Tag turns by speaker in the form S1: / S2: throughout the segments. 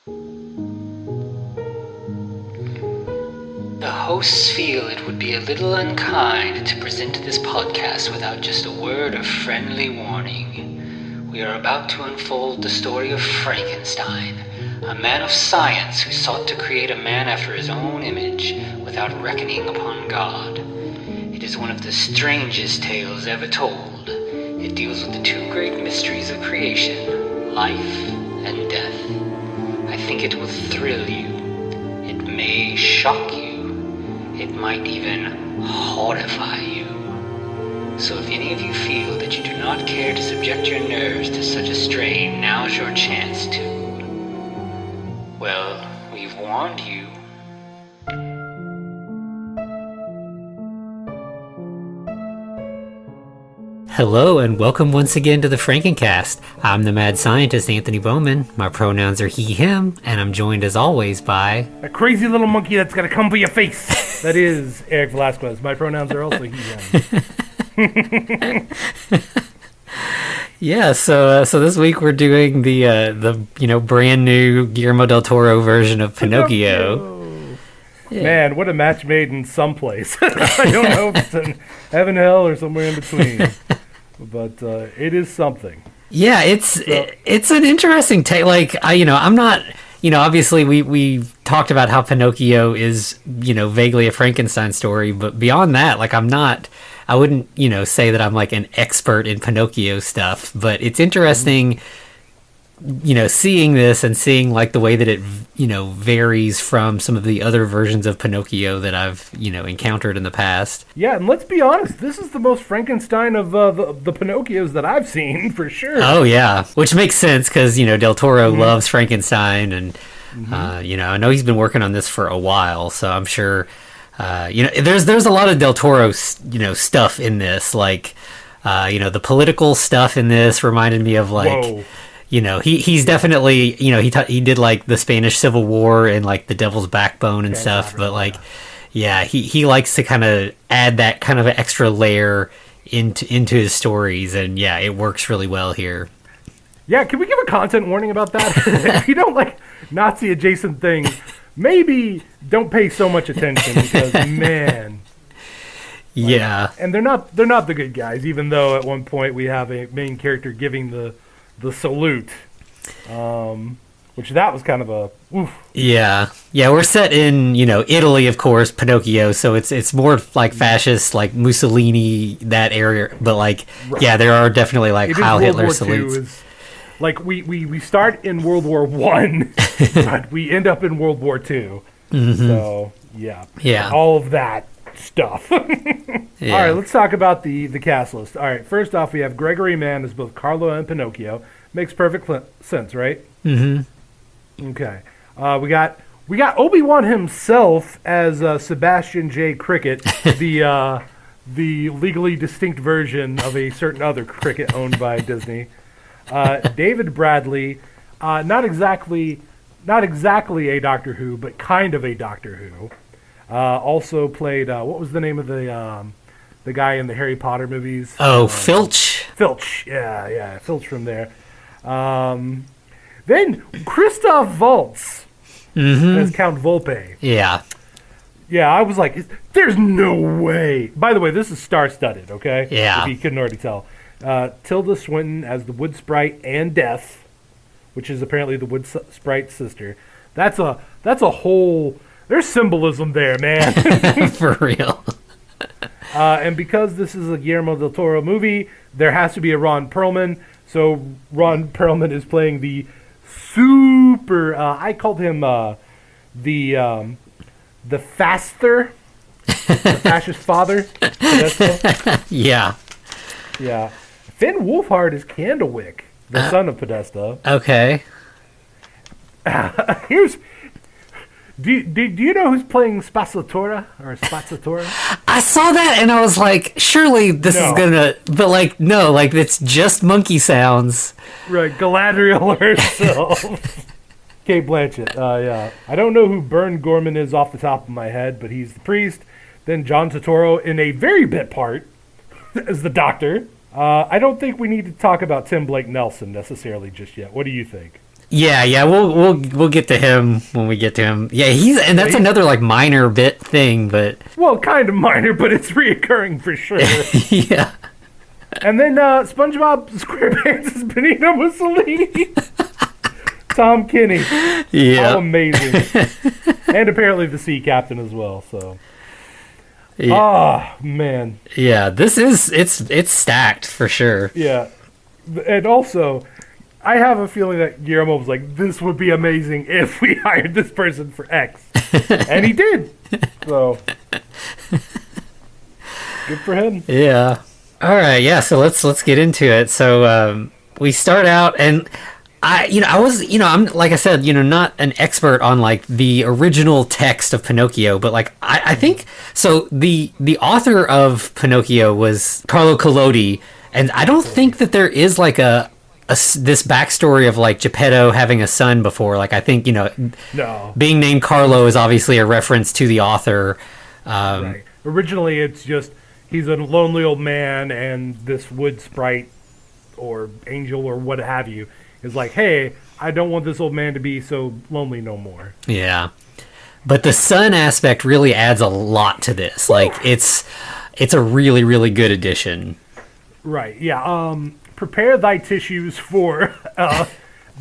S1: The hosts feel it would be a little unkind to present this podcast without just a word of friendly warning. We are about to unfold the story of Frankenstein, a man of science who sought to create a man after his own image without reckoning upon God. It is one of the strangest tales ever told. It deals with the two great mysteries of creation, life and death. I think it will thrill you. It may shock you. It might even horrify you. So if any of you feel that you do not care to subject your nerves to such a strain, now's your chance to. Well, we've warned you. Hello and welcome once again to the Frankencast. I'm the mad scientist Anthony Bowman. My pronouns are he, him, and I'm joined as always by...
S2: a crazy little monkey that's gonna come for your face. That is Eric Velasquez. My pronouns are also he, him.
S1: Yeah, so this week we're doing the brand new Guillermo del Toro version of Pinocchio.
S2: Yeah. Man, what a match made in some place. I don't know if it's in heaven, hell, or somewhere in between. But it is something.
S1: Yeah, it's an interesting take. Like, I'm not, obviously we talked about how Pinocchio is, vaguely a Frankenstein story, but beyond that, like, I wouldn't, say that I'm like an expert in Pinocchio stuff, but it's interesting, seeing this and seeing like the way that it, varies from some of the other versions of Pinocchio that I've, encountered in the past.
S2: Yeah, and let's be honest, this is the most Frankenstein of the Pinocchios that I've seen, for sure.
S1: Oh, yeah, which makes sense because, Del Toro loves Frankenstein, and, I know he's been working on this for a while, so I'm sure, there's a lot of Del Toro, stuff in this, like, the political stuff in this reminded me of, like...
S2: Whoa.
S1: He's definitely, he did like the Spanish Civil War and like the Devil's Backbone and stuff, but like, yeah, he likes to kind of add that kind of extra layer into his stories, and yeah, it works really well here.
S2: Yeah, can we give a content warning about that? If you don't like Nazi adjacent things, maybe don't pay so much attention because man.
S1: Yeah.
S2: And they're not the good guys, even though at one point we have a main character giving the salute, which that was kind of a oof. Yeah,
S1: we're set in Italy, of course, Pinocchio, so it's more like fascist, like Mussolini, that area, but like right. Yeah, there are definitely like Heil Hitler salutes.
S2: Like we start in World War I, but we end up in World War II. So yeah, all of that stuff. Yeah. All right, let's talk about the cast list. All right, first off, we have Gregory Mann as both Carlo and Pinocchio. Makes perfect sense, right? Mm-hmm. Okay. We got Obi-Wan himself as Sebastian J. Cricket, the legally distinct version of a certain other cricket owned by Disney. David Bradley, not exactly a Doctor Who, but kind of a Doctor Who. Also played, what was the name of the guy in the Harry Potter movies?
S1: Oh, Filch.
S2: Filch, yeah, Filch from there. Then Christoph Waltz as Count Volpe.
S1: Yeah,
S2: I was like, there's no way. By the way, this is star-studded, okay?
S1: Yeah.
S2: If you couldn't already tell. Tilda Swinton as the Wood Sprite and Death, which is apparently the Wood Sprite's sister. That's a whole... There's symbolism there, man.
S1: For real.
S2: And because this is a Guillermo del Toro movie, there has to be a Ron Perlman. So Ron Perlman is playing the super... I called him the faster, the fascist father.
S1: Yeah.
S2: Yeah. Finn Wolfhard is Candlewick, the son of Podesta.
S1: Okay.
S2: Do you know who's playing Spazzatura or Spazzatura?
S1: I saw that and I was like, surely this is gonna, but like, no, like it's just monkey sounds.
S2: Right, Galadriel herself. Kate Blanchett. Yeah, I don't know who Bern Gorman is off the top of my head, but he's the priest. Then John Turturro in a very bit part as the doctor. I don't think we need to talk about Tim Blake Nelson necessarily just yet. What do you think?
S3: Yeah, we'll get to him when we get to him. Yeah, that's another like minor bit thing, but
S2: well, kind of minor, but it's reoccurring for sure.
S3: Yeah.
S2: And then SpongeBob SquarePants is Benito Mussolini. Tom Kenny.
S3: Yeah.
S2: How amazing. And apparently the sea captain as well, so.
S3: Yeah.
S2: Oh, man.
S3: Yeah, it's stacked for sure.
S2: Yeah. And also, I have a feeling that Guillermo was like, this would be amazing if we hired this person for X. And he did. So, good for him.
S3: Yeah. All right, yeah, so let's get into it. So we start out, and I'm like I said, not an expert on like the original text of Pinocchio, but like I think so. The author of Pinocchio was Carlo Collodi, and I don't think that there is like this backstory of like Geppetto having a son before. Like I think
S2: no,
S3: being named Carlo is obviously a reference to the author.
S2: Right. Originally, it's just he's a lonely old man, and this wood sprite or angel or what have you is like, hey, I don't want this old man to be so lonely no more.
S3: Yeah. But the son aspect really adds a lot to this. Like it's a really, really good addition.
S2: Right. Yeah. Prepare thy tissues for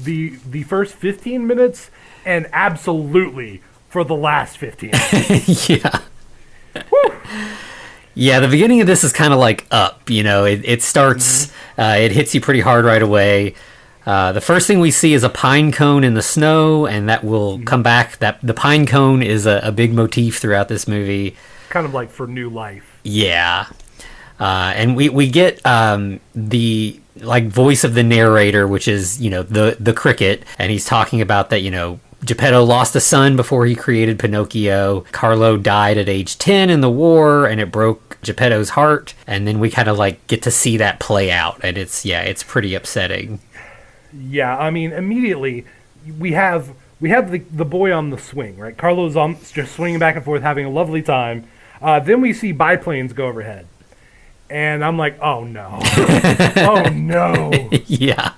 S2: the first 15 minutes and absolutely for the last 15 minutes.
S3: Yeah. Woo. Yeah, the beginning of this is kind of like up, it starts, it hits you pretty hard right away. The first thing we see is a pine cone in the snow, and that will come back. That the pine cone is a big motif throughout this movie.
S2: Kind of like for new life.
S3: Yeah. And we get the like voice of the narrator, which is, the cricket, and he's talking about that, Geppetto lost a son before he created Pinocchio. Carlo died at age 10 in the war, and it broke Geppetto's heart. And then we kind of like get to see that play out, and it's pretty upsetting.
S2: Yeah, I mean, immediately we have the boy on the swing, right? Carlo's just swinging back and forth, having a lovely time. Then we see biplanes go overhead, and I'm like, oh no, oh no.
S3: Yeah.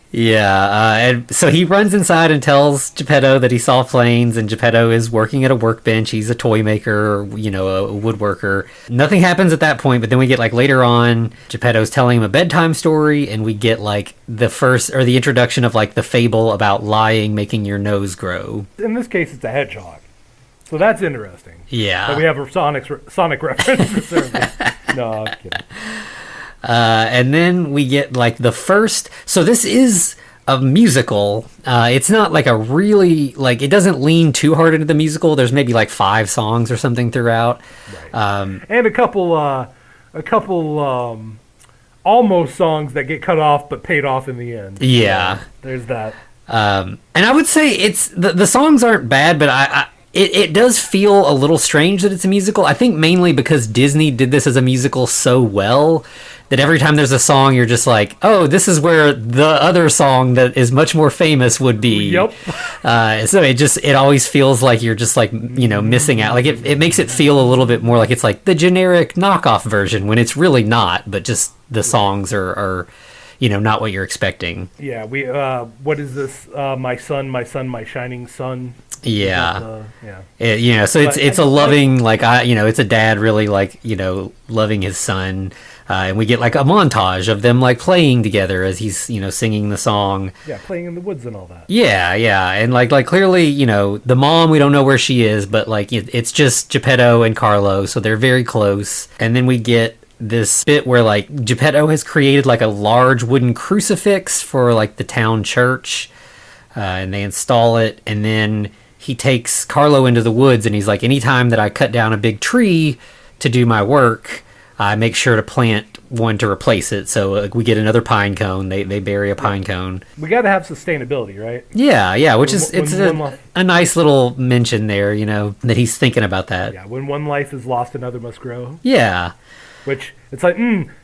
S3: Yeah, and so he runs inside and tells Geppetto that he saw planes, and Geppetto is working at a workbench. He's a toy maker, a woodworker. Nothing happens at that point, but then we get like later on, Geppetto's telling him a bedtime story, and we get like the introduction of like the fable about lying making your nose grow.
S2: In this case, it's a hedgehog, so that's interesting.
S3: Yeah,
S2: but we have a Sonic reference for service. No, I'm kidding.
S3: And then we get like the first. So this is a musical. It's not like a really like it doesn't lean too hard into the musical. There's maybe like 5 songs or something throughout,
S2: right. And a couple almost songs that get cut off but paid off in the end.
S3: Yeah,
S2: so there's that.
S3: And I would say it's the songs aren't bad, but it does feel a little strange that it's a musical. I think mainly because Disney did this as a musical so well that every time there's a song, you're just like, oh, this is where the other song that is much more famous would be.
S2: Yep.
S3: So it always feels like you're just like, missing out. Like it makes it feel a little bit more like it's like the generic knockoff version when it's really not, but just the songs are not what you're expecting.
S2: Yeah. What is this? My son, my shining sun.
S3: Yeah.
S2: Yeah.
S3: So it's a loving, like, it's a dad really like, loving his son. And we get like a montage of them like playing together as he's, singing the song.
S2: Yeah, playing in the woods and all that.
S3: Yeah. And like clearly, the mom, we don't know where she is, but like it's just Geppetto and Carlo. So they're very close. And then we get this bit where like Geppetto has created like a large wooden crucifix for like the town church. And they install it. And then he takes Carlo into the woods and he's like, anytime that I cut down a big tree to do my work, I make sure to plant one to replace it. So we get another pine cone. They bury a pine cone.
S2: We got to have sustainability, right?
S3: Yeah, which is a nice little mention there, that he's thinking about that.
S2: Yeah, when one life is lost, another must grow.
S3: Yeah.
S2: Which, it's like,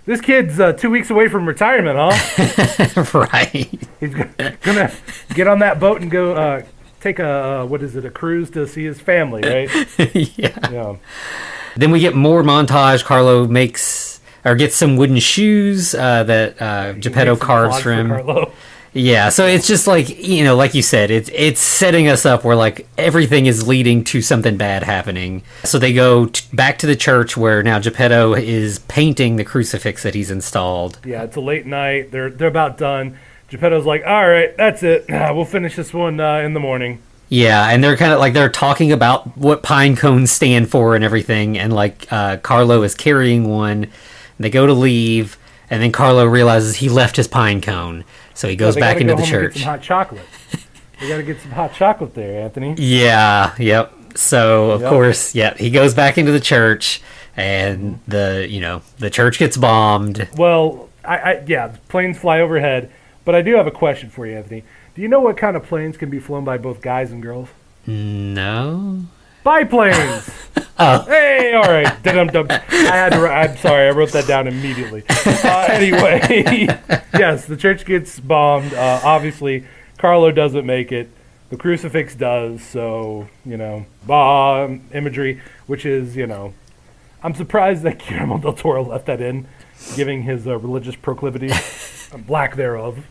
S2: this kid's 2 weeks away from retirement, huh?
S3: Right.
S2: He's gonna get on that boat and go take a cruise to see his family, right?
S3: Yeah. Then we get more montage. Carlo gets some wooden shoes that Geppetto carves for him. Yeah, so it's just like, you know, like you said, it's setting us up where like everything is leading to something bad happening. So they go back to the church where now Geppetto is painting the crucifix that he's installed.
S2: Yeah, it's a late night. They're about done. Geppetto's like, all right, that's it. We'll finish this one in the morning.
S3: Yeah, and they're kind of like, they're talking about what pine cones stand for and everything. And like Carlo is carrying one. And they go to leave. And then Carlo realizes he left his pine cone. So he goes back into the church.
S2: Get some hot chocolate. We got to get some hot chocolate there, Anthony.
S3: Yeah, yep. So, of course, yeah, he goes back into the church. And the church gets bombed.
S2: Well, planes fly overhead. But I do have a question for you, Anthony. Do you know what kind of planes can be flown by both guys and girls?
S3: No.
S2: Biplanes.
S3: Oh.
S2: Hey, all right. I'm sorry, I wrote that down immediately. Anyway, yes, the church gets bombed. Obviously, Carlo doesn't make it. The crucifix does. So, bomb imagery, which is, I'm surprised that Guillermo del Toro left that in, giving his religious proclivities, lack thereof.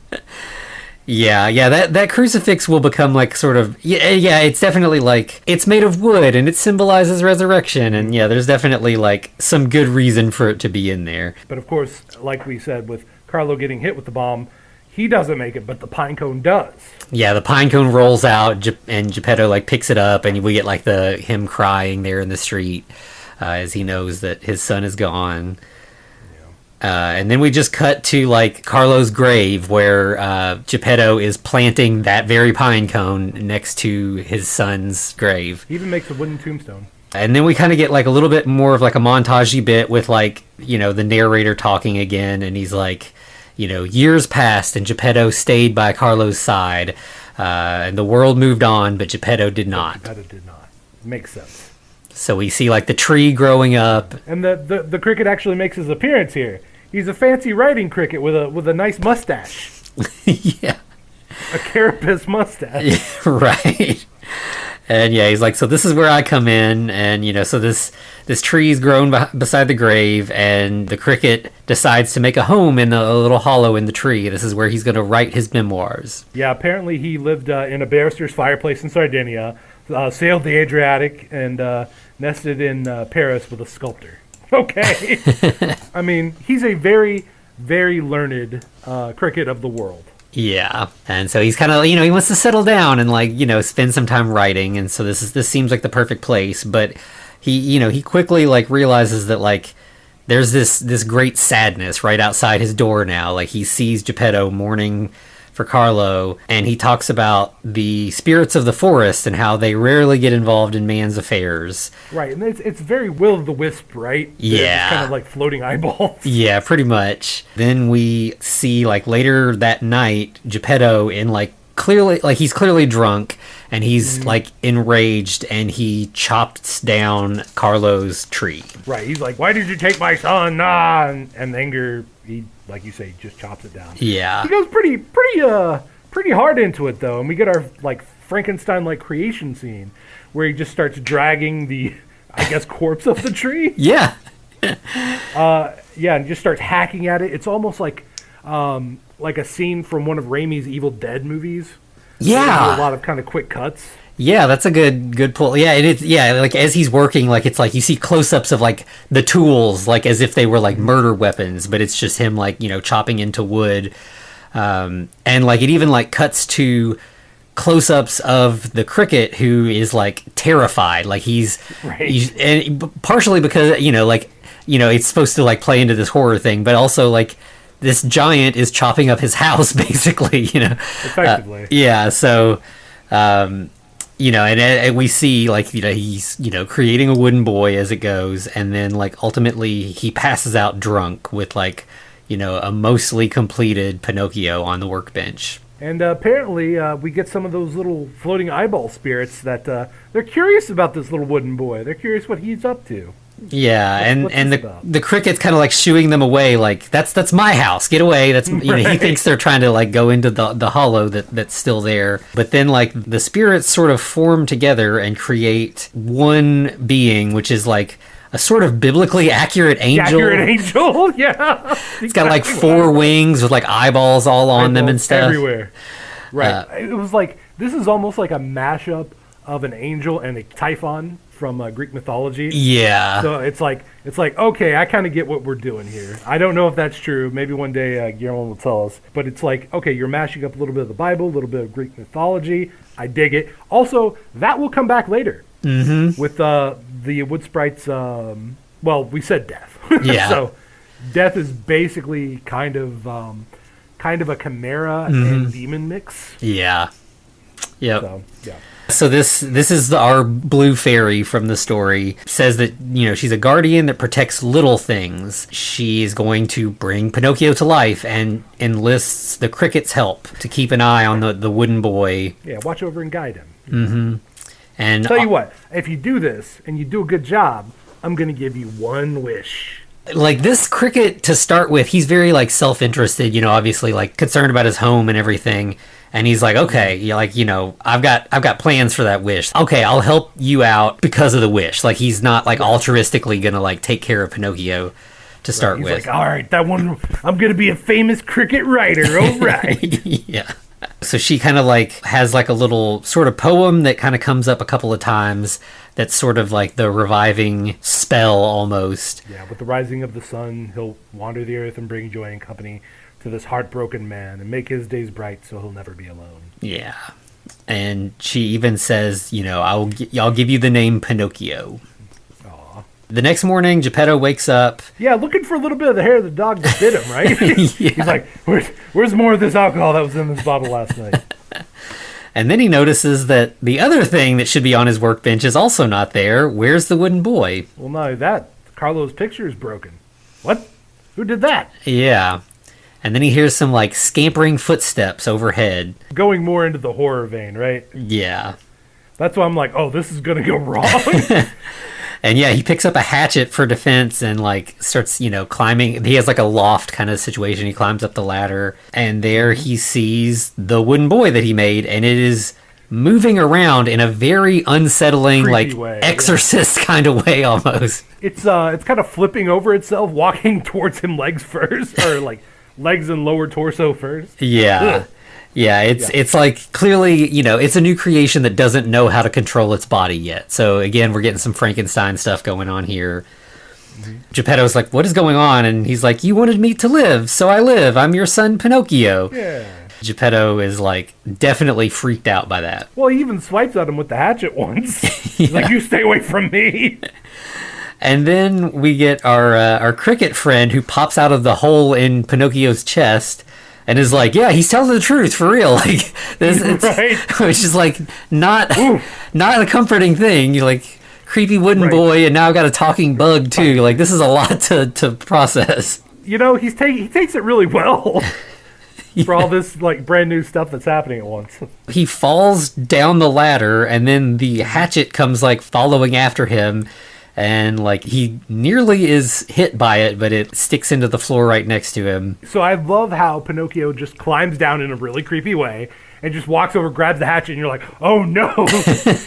S3: Yeah, that crucifix will become like sort of, it's definitely like, it's made of wood and it symbolizes resurrection, and there's definitely like some good reason for it to be in there.
S2: But of course, like we said, with Carlo getting hit with the bomb, he doesn't make it, but the pine cone does. Yeah,
S3: the pine cone rolls out and Geppetto like picks it up, and we get like him crying there in the street as he knows that his son is gone. And then we just cut to like Carlo's grave, where Geppetto is planting that very pine cone next to his son's grave.
S2: He even makes a wooden tombstone.
S3: And then we kind of get like a little bit more of like a montagey bit with like, the narrator talking again, and he's like, years passed and Geppetto stayed by Carlo's side, and the world moved on, but Geppetto did not.
S2: Geppetto did not. Makes sense.
S3: So we see like the tree growing up,
S2: and the cricket actually makes his appearance here. He's a fancy riding cricket with a nice mustache.
S3: Yeah.
S2: A carapace mustache.
S3: Right. And he's like, so this is where I come in, and so this tree's grown beside the grave, and the cricket decides to make a home in a little hollow in the tree. This is where he's going to write his memoirs.
S2: Yeah, apparently he lived in a barrister's fireplace in Sardinia, sailed the Adriatic, and nested in Paris with a sculptor. Okay. I mean, he's a very, very learned cricket of the world.
S3: Yeah. And so he's kind of, he wants to settle down and like, spend some time writing. And so this seems like the perfect place. But he quickly like realizes that like there's this great sadness right outside his door now. Like he sees Geppetto mourning for Carlo, and he talks about the spirits of the forest and how they rarely get involved in man's affairs.
S2: Right, and it's very will-o'-the-wisp, right?
S3: Yeah.
S2: It's kind of like floating eyeballs.
S3: Yeah, pretty much. Then we see, like, later that night, Geppetto in, like, he's clearly drunk, and he's, like, enraged, and he chops down Carlo's tree.
S2: Right, he's like, why did you take my son? Ah! And anger, he, like you say, just chops it down.
S3: Yeah.
S2: He goes pretty hard into it, though, and we get our, like, Frankenstein-like creation scene, where he just starts dragging the, I guess, corpse of the tree.
S3: Yeah.
S2: And just starts hacking at it. It's almost like a scene from one of Raimi's Evil Dead movies.
S3: Yeah.
S2: A lot of kind of quick cuts.
S3: Yeah, that's a good pull. Yeah, like as he's working, like it's like you see close-ups of like the tools, like as if they were like murder weapons, but it's just him like, chopping into wood. And like it even like cuts to close-ups of the cricket who is like terrified. Like he's and partially because, it's supposed to like play into this horror thing, but also like this giant is chopping up his house basically,
S2: Effectively.
S3: So and we see like he's creating a wooden boy as it goes, and then like ultimately he passes out drunk with like a mostly completed Pinocchio on the workbench.
S2: And apparently we get some of those little floating eyeball spirits that they're curious about this little wooden boy. They're curious what he's up to.
S3: Yeah, what's the cricket's kind of like shooing them away, like that's my house, get away. That's he thinks they're trying to like go into the hollow that's still there. But then like the spirits sort of form together and create one being, which is like a sort of biblically accurate angel.
S2: Accurate angel, yeah.
S3: It's got like 4 wings with like eyeballs all on them and stuff.
S2: Everywhere. Right. It was like, this is almost like a mashup of an angel and a typhon from Greek mythology.
S3: Yeah.
S2: So it's like, okay, I kind of get what we're doing here. I don't know if that's true. Maybe one day Guillermo will tell us. But it's like, okay, you're mashing up a little bit of the Bible, a little bit of Greek mythology. I dig it. Also, that will come back later with the wood sprites. Well, we said death.
S3: Yeah.
S2: So death is basically kind of a chimera and demon mix.
S3: Yeah. Yep.
S2: So, yeah.
S3: So this is our blue fairy from the story. Says that, she's a guardian that protects little things. She's going to bring Pinocchio to life and enlists the cricket's help to keep an eye on the wooden boy.
S2: Yeah, watch over and guide him.
S3: Mm-hmm. And
S2: tell you what, if you do this and you do a good job, I'm going to give you one wish.
S3: Like this cricket to start with, he's very like self-interested, obviously like concerned about his home and everything. And he's like, okay, I've got plans for that wish. Okay, I'll help you out because of the wish. Like he's not like altruistically gonna like take care of Pinocchio to start with.
S2: He's like, all right, that one, I'm gonna be a famous cricket writer. All right.
S3: Yeah. So she kind of like has like a little sort of poem that kind of comes up a couple of times. That's sort of like the reviving spell almost.
S2: Yeah, with the rising of the sun, he'll wander the earth and bring joy and company to this heartbroken man and make his days bright so he'll never be alone.
S3: Yeah. And she even says, I'll give you the name Pinocchio.
S2: Aww.
S3: The next morning, Geppetto wakes up.
S2: Yeah, looking for a little bit of the hair of the dog that bit him, right?
S3: Yeah.
S2: He's like, where's more of this alcohol that was in this bottle last night?
S3: And then he notices that the other thing that should be on his workbench is also not there. Where's the wooden boy?
S2: Well, no, Carlo's picture is broken. What? Who did that?
S3: Yeah. And then he hears some like scampering footsteps overhead.
S2: Going more into the horror vein, right?
S3: Yeah.
S2: That's why I'm like, oh, this is going to go wrong.
S3: And yeah, he picks up a hatchet for defense and like starts, climbing. He has like a loft kind of situation. He climbs up the ladder and there he sees the wooden boy that he made, and it is moving around in a very unsettling,
S2: creepy
S3: like
S2: way,
S3: exorcist kind of way almost.
S2: It's kind of flipping over itself, walking towards him legs first, or like legs and lower torso first.
S3: Yeah.
S2: Ugh.
S3: Yeah, it's like clearly, it's a new creation that doesn't know how to control its body yet. So again, we're getting some Frankenstein stuff going on here. Mm-hmm. Geppetto's like, what is going on? And he's like, you wanted me to live, so I live. I'm your son, Pinocchio.
S2: Yeah.
S3: Geppetto is like definitely freaked out by that.
S2: Well, he even swipes at him with the hatchet once. He's like, you stay away from me.
S3: And then we get our cricket friend who pops out of the hole in Pinocchio's chest and is like, yeah, he's telling the truth for real. Like this,
S2: right.
S3: Which is like not a comforting thing. You're like creepy wooden boy, and now I've got a talking bug too. Like this is a lot to process.
S2: He takes it really well. For all this like brand new stuff that's happening at once.
S3: He falls down the ladder, and then the hatchet comes like following after him. And like he nearly is hit by it, but it sticks into the floor right next to him.
S2: So I love how Pinocchio just climbs down in a really creepy way and just walks over, grabs the hatchet, and you're like, oh no,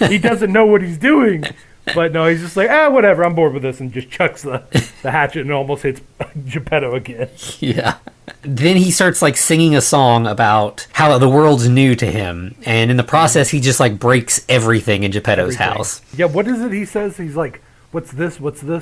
S2: he doesn't know what he's doing. But no, he's just like, whatever, I'm bored with this, and just chucks the hatchet and almost hits Geppetto again.
S3: Yeah. Then he starts like singing a song about how the world's new to him, and in the process he just like breaks everything in Geppetto's house.
S2: Yeah, what is it he says? He's like, what's this,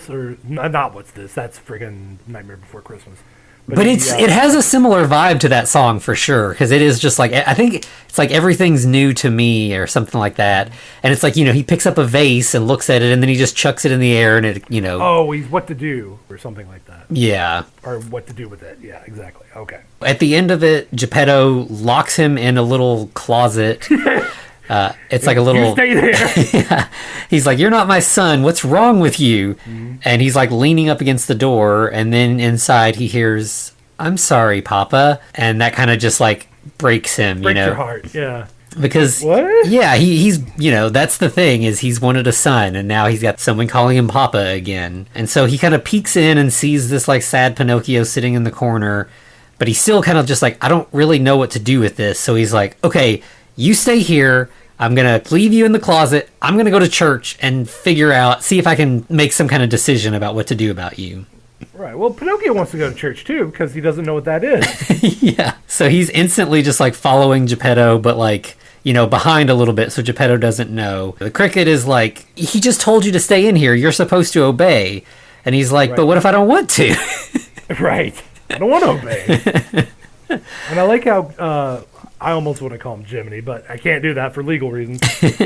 S2: or not what's this, that's friggin' Nightmare Before Christmas.
S3: But it has a similar vibe to that song for sure, because it is just like, I think it's like everything's new to me or something like that. And it's like, he picks up a vase and looks at it, and then he just chucks it in the air, and it,
S2: Oh, he's what to do or something like that.
S3: Yeah.
S2: Or what to do with it. Yeah, exactly. Okay.
S3: At the end of it, Geppetto locks him in a little closet. It's like a little...
S2: You stay there.
S3: Yeah. He's like, you're not my son. What's wrong with you? Mm-hmm. And he's like leaning up against the door. And then inside he hears, I'm sorry, Papa. And that kind of just like breaks him,
S2: Breaks your heart, yeah.
S3: Because,
S2: what?
S3: Yeah, he's, that's the thing, is he's wanted a son. And now he's got someone calling him Papa again. And so he kind of peeks in and sees this like sad Pinocchio sitting in the corner. But he's still kind of just like, I don't really know what to do with this. So he's like, okay, you stay here. I'm going to leave you in the closet. I'm going to go to church and see if I can make some kind of decision about what to do about you.
S2: Right. Well, Pinocchio wants to go to church, too, because he doesn't know what that is.
S3: Yeah. So he's instantly just, like, following Geppetto, but, like, behind a little bit so Geppetto doesn't know. The cricket is like, he just told you to stay in here. You're supposed to obey. And he's like, but what if I don't want to?
S2: Right. I don't want to obey. And I like how... I almost want to call him Jiminy, but I can't do that for legal reasons.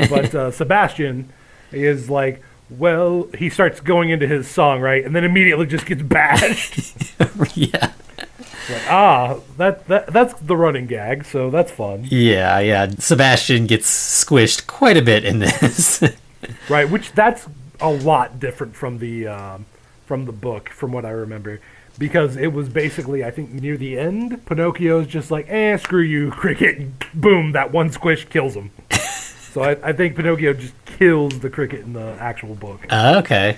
S2: But Sebastian is like, well, he starts going into his song, right? And then immediately just gets bashed.
S3: Yeah.
S2: Like, that's the running gag, so that's fun.
S3: Yeah. Sebastian gets squished quite a bit in this.
S2: Right, which that's a lot different from the book, from what I remember. Because it was basically, I think, near the end, Pinocchio's just like, screw you, cricket, and boom, that one squish kills him. So I think Pinocchio just kills the cricket in the actual book.
S3: Okay.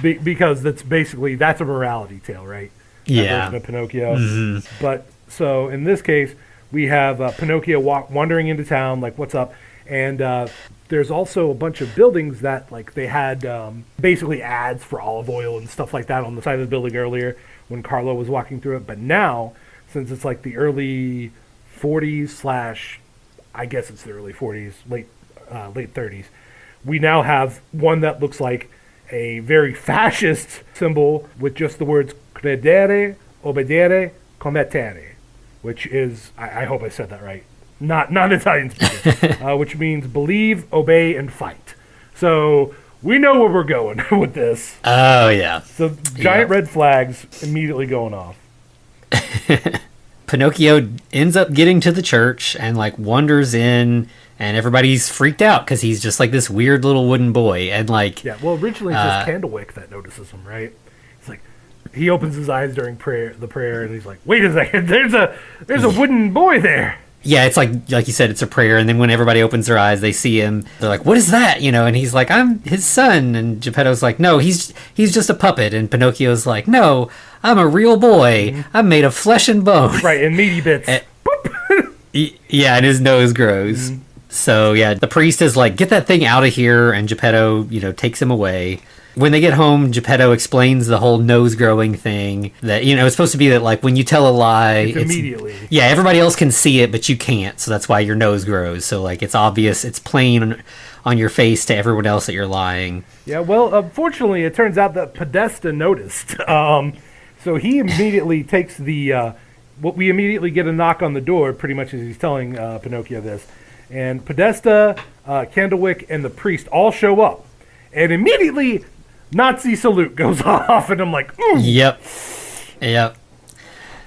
S2: Because that's a morality tale, right?
S3: Yeah.
S2: That version of Pinocchio. Mm-hmm. But, so, in this case, we have Pinocchio wandering into town, like, what's up? And there's also a bunch of buildings that, like, they had basically ads for olive oil and stuff like that on the side of the building earlier, when Carlo was walking through it. But now, since it's like the early 40s / I guess it's the early 40s, late 30s, we now have one that looks like a very fascist symbol with just the words credere, obbedire, commettere, which is, I hope I said that right, not Italian speaking, which means believe, obey, and fight. So... we know where we're going with this.
S3: Oh, yeah.
S2: So giant red flags immediately going off.
S3: Pinocchio ends up getting to the church and, like, wanders in, and everybody's freaked out because he's just, like, this weird little wooden boy. And, like...
S2: yeah, well, originally it's just Candlewick that notices him, right? It's like, he opens his eyes during the prayer, and he's like, wait a second, there's a wooden boy there.
S3: Yeah, it's like you said, it's a prayer, and then when everybody opens their eyes, they see him. They're like, "What is that?" And he's like, "I'm his son." And Geppetto's like, "No, he's just a puppet." And Pinocchio's like, "No, I'm a real boy. Mm-hmm. I'm made of flesh and bone."
S2: Right, and meaty bits.
S3: Yeah, and his nose grows. Mm-hmm. So yeah, the priest is like, "Get that thing out of here," and Geppetto, takes him away. When they get home, Geppetto explains the whole nose growing thing. That, it's supposed to be that, like, when you tell a lie...
S2: it's immediately.
S3: Yeah, everybody else can see it, but you can't. So that's why your nose grows. So, like, it's obvious, it's plain on your face to everyone else that you're lying.
S2: Yeah, well, unfortunately, it turns out that Podesta noticed. So he immediately takes we immediately get a knock on the door, pretty much as he's telling Pinocchio this. And Podesta, Candlewick, and the priest all show up. And immediately... Nazi salute goes off, and I'm like, ooh.
S3: Yep.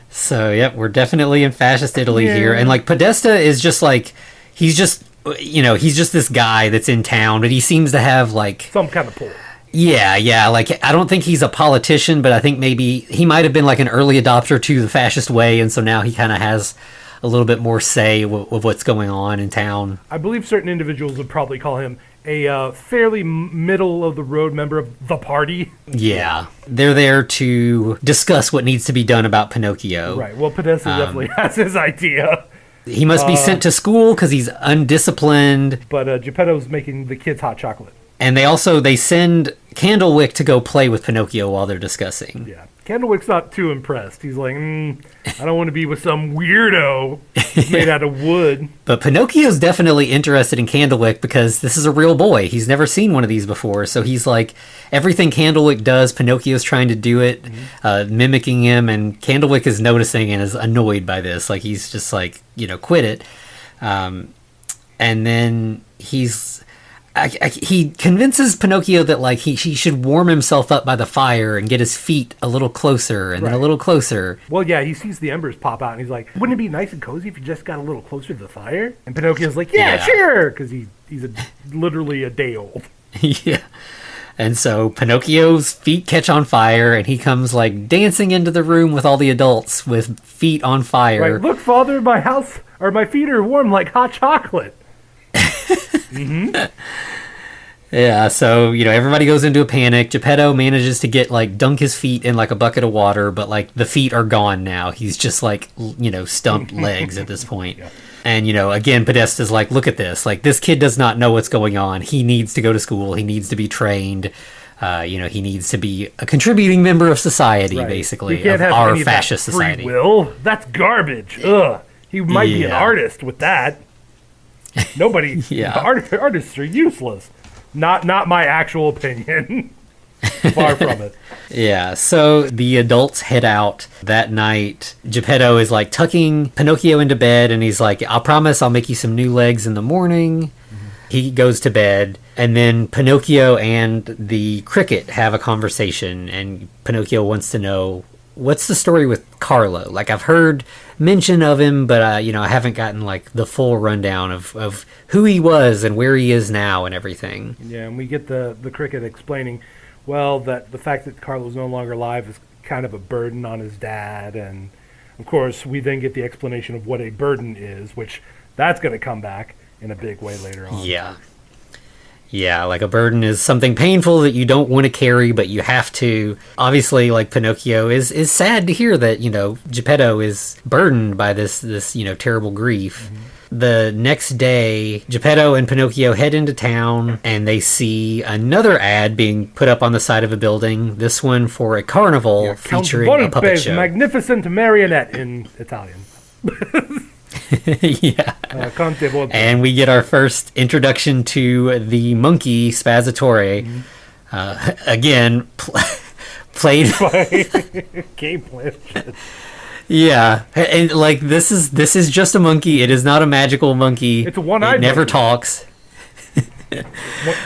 S3: So, we're definitely in fascist Italy here. And, like, Podesta is just, like, he's just this guy that's in town, but he seems to have, like...
S2: some kind of pull.
S3: Yeah, like, I don't think he's a politician, but I think maybe he might have been, like, an early adopter to the fascist way, and so now he kind of has a little bit more say of what's going on in town.
S2: I believe certain individuals would probably call him a fairly middle-of-the-road member of the party.
S3: Yeah. They're there to discuss what needs to be done about Pinocchio.
S2: Right. Well, Podesta definitely has his idea.
S3: He must be sent to school because he's undisciplined.
S2: But Geppetto's making the kids hot chocolate.
S3: And they send Candlewick to go play with Pinocchio while they're discussing.
S2: Yeah. Candlewick's not too impressed. He's like, I don't want to be with some weirdo made out of wood. But
S3: Pinocchio's definitely interested in Candlewick because this is a real boy. He's never seen one of these before. So he's like, everything Candlewick does, Pinocchio's trying to do it, mimicking him. And Candlewick is noticing and is annoyed by this. Like, he's just like, quit it. And then he convinces Pinocchio that, like, he should warm himself up by the fire and get his feet a little close,er and then a little closer.
S2: Well, yeah, he sees the embers pop out and he's like, wouldn't it be nice and cozy if you just got a little closer to the fire? And Pinocchio's like, yeah. Sure, because he's literally a day old.
S3: Yeah. And so Pinocchio's feet catch on fire and he comes, like, dancing into the room with all the adults with feet on fire.
S2: Right, look, Father, my feet are warm like hot chocolate.
S3: Yeah, so, everybody goes into a panic. Geppetto manages to get, like, dunk his feet in, like, a bucket of water, but, like, the feet are gone now. He's just, like, stumped legs at this point. Yeah. And, again, Podesta's like, look at this. Like, this kid does not know what's going on. He needs to go to school. He needs to be trained. He needs to be a contributing member of society, basically, of our fascist society.
S2: Free will? That's garbage. Ugh. He might be an artist with that. Nobody. Artists are useless. Not my actual opinion. Far from it.
S3: Yeah, so the adults head out that night. Geppetto is like tucking Pinocchio into bed, and he's like, I promise I'll make you some new legs in the morning. Mm-hmm. He goes to bed, and then Pinocchio and the cricket have a conversation, and Pinocchio wants to know, what's the story with Carlo? Like, I've heard mention of him, but I haven't gotten like the full rundown of who he was and where he is now and everything.
S2: Yeah, and we get the cricket explaining, well, that the fact that Carlo's no longer alive is kind of a burden on his dad, and of course we then get the explanation of what a burden is, which that's going to come back in a big way later on.
S3: Yeah, like a burden is something painful that you don't want to carry, but you have to. Obviously, like, Pinocchio is sad to hear that, Geppetto is burdened by this terrible grief. Mm-hmm. The next day, Geppetto and Pinocchio head into town, and they see another ad being put up on the side of a building, this one for a carnival featuring a puppet show.
S2: Magnificent marionette in Italian.
S3: Yeah. And we get our first introduction to the monkey Spazzatore. Mm-hmm. Again, played
S2: by Kate Blanchett.
S3: Yeah, and like this is just a monkey. It is not a magical monkey.
S2: It's a one-eyed.
S3: It never
S2: monkey.
S3: Talks.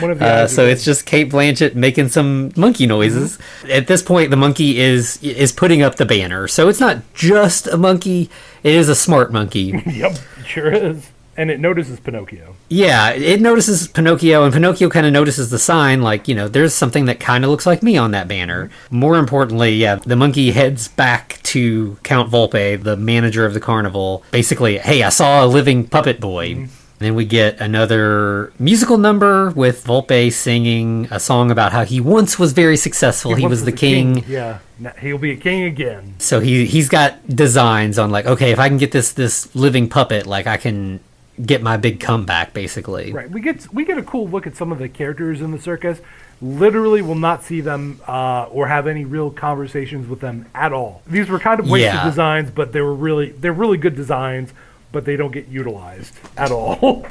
S2: One of the
S3: so it's just Kate Blanchett making some monkey noises. Mm-hmm. At this point, the monkey is putting up the banner. So it's not just a monkey; it is a smart monkey.
S2: Yep, sure is. And it notices Pinocchio.
S3: Yeah, it notices Pinocchio, and Pinocchio kind of notices the sign, like, there's something that kind of looks like me on that banner. More importantly, the monkey heads back to Count Volpe, the manager of the carnival. Basically, hey, I saw a living puppet boy. Mm-hmm. Then we get another musical number with Volpe singing a song about how he once was very successful. He was the king.
S2: Yeah, he'll be a king again.
S3: So he's got designs on, like, okay, if I can get this living puppet, like, I can get my big comeback, basically.
S2: Right. We get a cool look at some of the characters in the circus. Literally will not see them or have any real conversations with them at all. These were kind of wasted designs, but they're really good designs, but they don't get utilized at all.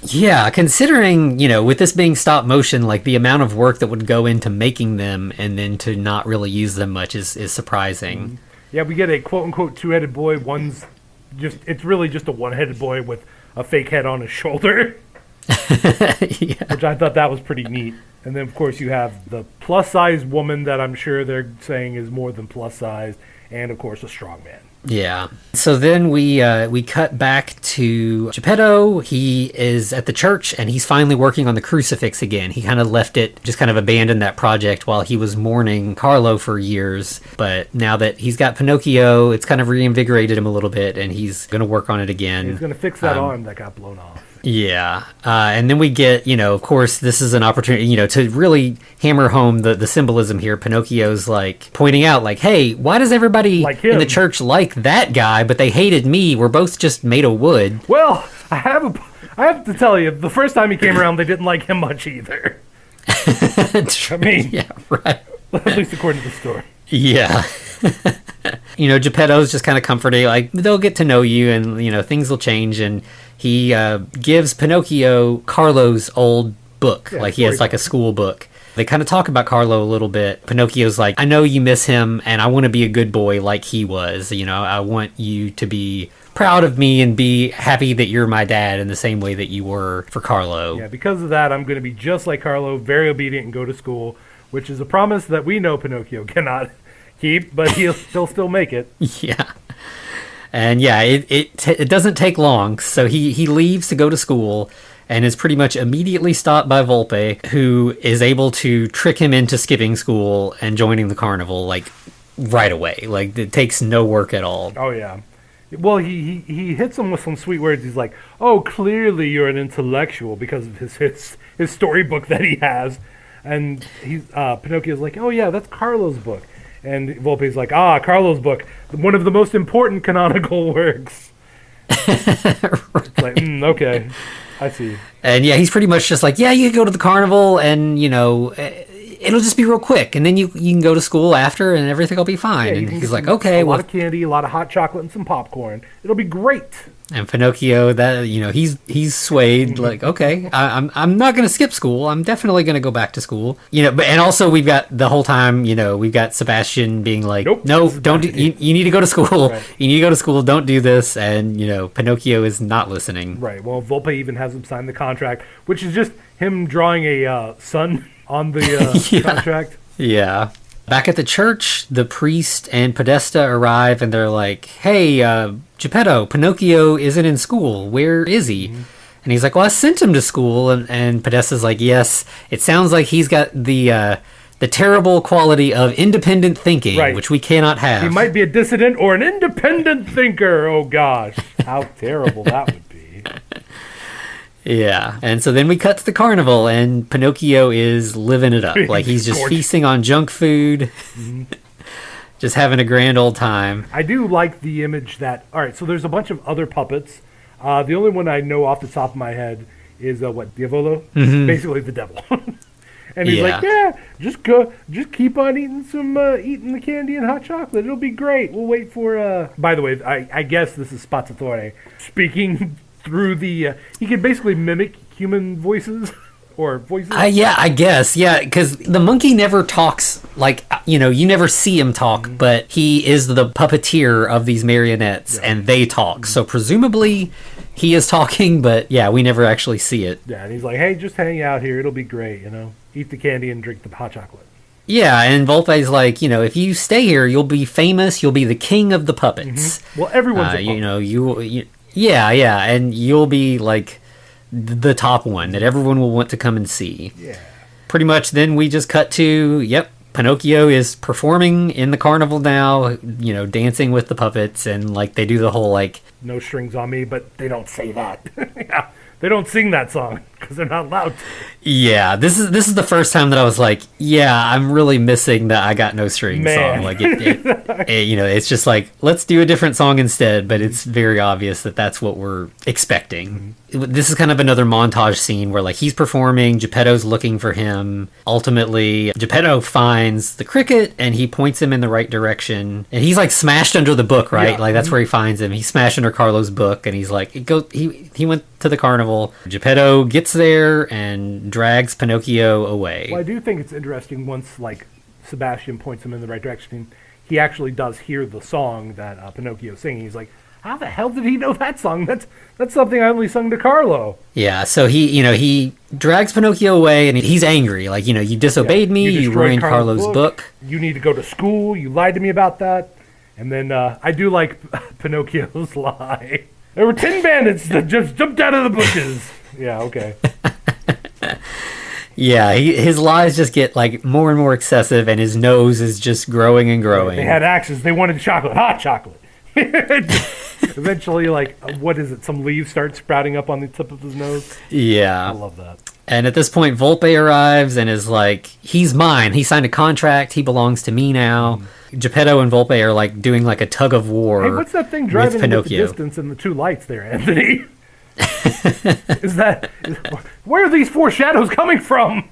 S3: Yeah, considering, with this being stop motion, like, the amount of work that would go into making them and then to not really use them much is surprising. Mm-hmm.
S2: Yeah, we get a quote-unquote two-headed boy. It's really just a one-headed boy with a fake head on his shoulder. Which I thought that was pretty neat. And then, of course, you have the plus-sized woman that I'm sure they're saying is more than plus-sized, and, of course, a strong man.
S3: Yeah. So then we cut back to Geppetto. He is at the church, and he's finally working on the crucifix again. He kind of left it, just kind of abandoned that project while he was mourning Carlo for years. But now that he's got Pinocchio, it's kind of reinvigorated him a little bit, and he's going to work on it again.
S2: He's going to fix that arm that got blown off.
S3: Yeah. And then we get, of course, this is an opportunity, to really hammer home the symbolism here. Pinocchio's like pointing out, like, hey, why does everybody in the church like that guy, but they hated me? We're both just made of wood.
S2: Well, I have to tell you, the first time he came around, they didn't like him much either. I mean,
S3: yeah, right.
S2: At least according to the story.
S3: Yeah. Geppetto's just kind of comforting, like, they'll get to know you and, things will change. And he gives Pinocchio Carlo's old book, like he has like a school book. They kind of talk about Carlo a little bit. Pinocchio's like, I know you miss him, and I want to be a good boy like he was. I want you to be proud of me and be happy that you're my dad in the same way that you were for Carlo.
S2: Yeah, because of that, I'm going to be just like Carlo, very obedient and go to school, which is a promise that we know Pinocchio cannot keep, but he'll still make it.
S3: Yeah. And yeah, it doesn't take long. So he leaves to go to school and is pretty much immediately stopped by Volpe, who is able to trick him into skipping school and joining the carnival, like, right away. Like, it takes no work at all.
S2: Oh, yeah. Well, he hits him with some sweet words. He's like, oh, clearly you're an intellectual because of his storybook that he has. And Pinocchio's like, oh, yeah, that's Carlo's book. And Volpe's like, Carlo's book, one of the most important canonical works. It's like, okay, I see.
S3: And yeah, he's pretty much just like, yeah, you can go to the carnival, and it'll just be real quick, and then you can go to school after, and everything will be fine.
S2: Yeah,
S3: and he's like, okay,
S2: a lot of candy, a lot of hot chocolate, and some popcorn. It'll be great.
S3: And Pinocchio, that he's swayed, like, okay, I'm not going to skip school. I'm definitely going to go back to school. But and also we've got the whole time, we've got Sebastian being like,
S2: nope,
S3: no, don't. You need to go to school.
S2: Right.
S3: You need to go to school. Don't do this. And Pinocchio is not listening.
S2: Right. Well, Volpe even has him sign the contract, which is just him drawing a sun on the contract.
S3: Yeah. Back at the church, the priest and Podesta arrive, and they're like, hey, Geppetto, Pinocchio isn't in school. Where is he? Mm-hmm. And he's like, well, I sent him to school. And Podesta's like, yes, it sounds like he's got the terrible quality of independent thinking, right, which we cannot have.
S2: He might be a dissident or an independent thinker. Oh, gosh. How terrible that would be.
S3: Yeah, and so then we cut to the carnival, and Pinocchio is living it up. Like, he's just feasting on junk food, just having a grand old time.
S2: I do like the image that... All right, so there's a bunch of other puppets. The only one I know off the top of my head is, Diavolo? Mm-hmm. Basically the devil. And he's like, yeah, just keep on eating eating the candy and hot chocolate. It'll be great. We'll wait for... By the way, I guess this is Spazzatore speaking... through the he can basically mimic human voices or voices.
S3: Yeah, I guess. Yeah, because the monkey never talks, like, you never see him talk, but he is the puppeteer of these marionettes, and they talk. So presumably he is talking, but yeah, we never actually see it.
S2: Yeah, and he's like, hey, just hang out here. It'll be great, Eat the candy and drink the hot chocolate.
S3: Yeah, and Volpe's like, if you stay here, you'll be famous. You'll be the king of the puppets.
S2: Mm-hmm. Well, everyone's a puppet.
S3: You Yeah, and you'll be, like, the top one that everyone will want to come and see.
S2: Yeah.
S3: Pretty much then we just cut to, Pinocchio is performing in the carnival now, dancing with the puppets, and, like, they do the whole, like...
S2: No strings on me, but they don't say that. Yeah. They don't sing that song because they're not allowed to.
S3: Yeah, this is the first time that I was like, yeah, I'm really missing that I Got No Strings song. Like, it's just like, let's do a different song instead, but it's very obvious that that's what we're expecting. Mm-hmm. This is kind of another montage scene where, like, he's performing, Geppetto's looking for him. Ultimately, Geppetto finds the cricket, and he points him in the right direction. And he's, like, smashed under the book, right? Yeah. Like, that's where he finds him. He's smashed under Carlo's book, and he's like, he went to the carnival. Geppetto gets there and drags Pinocchio away.
S2: Well, I do think it's interesting once, like, Sebastian points him in the right direction, he actually does hear the song that Pinocchio's singing. He's like, how the hell did he know that song? That's something I only sung to Carlo.
S3: Yeah, so he drags Pinocchio away, and he's angry. Like, you disobeyed me, you ruined Carlo's book.
S2: You need to go to school, you lied to me about that. And then I do like Pinocchio's lie. There were 10 bandits that just jumped out of the bushes. Yeah, okay.
S3: Yeah, his lies just get, like, more and more excessive, and his nose is just growing and growing.
S2: They had axes. They wanted chocolate, hot chocolate. Eventually, like, what is it? Some leaves start sprouting up on the tip of his nose.
S3: Yeah.
S2: I love that.
S3: And at this point, Volpe arrives and is like, he's mine. He signed a contract. He belongs to me now. Geppetto and Volpe are, like, doing, like, a tug of war.
S2: Hey, what's that thing driving in the distance in the two lights there, Anthony? Where are these four shadows coming from?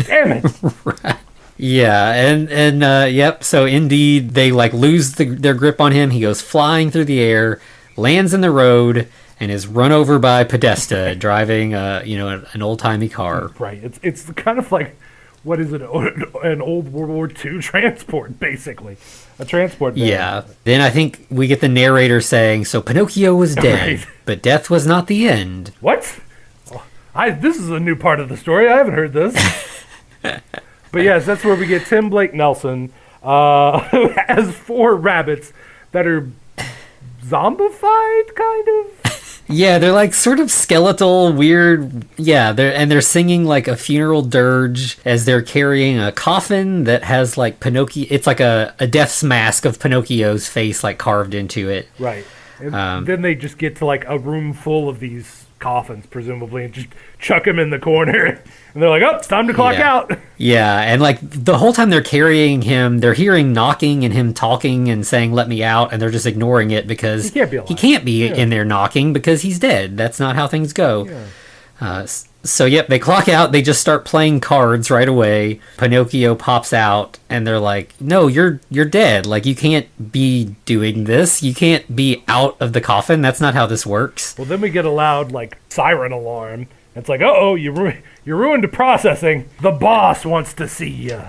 S2: Damn it.
S3: Right. Yeah, and yep, so indeed, they, like, lose their grip on him. He goes flying through the air, lands in the road, and is run over by Podesta driving, an old-timey car.
S2: Right, it's kind of like, what is it, an old World War II transport, basically. A transport van.
S3: Yeah, then I think we get the narrator saying, so Pinocchio was dead, right, but death was not the end.
S2: What? This is a new part of the story. I haven't heard this. But yes, that's where we get Tim Blake Nelson as four rabbits that are zombified, kind of.
S3: Yeah, they're like sort of skeletal, weird. Yeah, they're singing like a funeral dirge as they're carrying a coffin that has like Pinocchio. It's like a death's mask of Pinocchio's face like carved into it.
S2: Right. And then they just get to like a room full of these coffins, presumably, and just chuck him in the corner. And they're like, oh, it's time to clock out.
S3: Yeah, and like the whole time they're carrying him, they're hearing knocking and him talking and saying, let me out, and they're just ignoring it because he can't be in there knocking because he's dead. That's not how things go. Yeah. So, they clock out. They just start playing cards right away. Pinocchio pops out, and they're like, no, you're dead. Like, you can't be doing this. You can't be out of the coffin. That's not how this works.
S2: Well, then we get a loud, like, siren alarm. It's like, uh-oh, you ruined the processing. The boss wants to see you.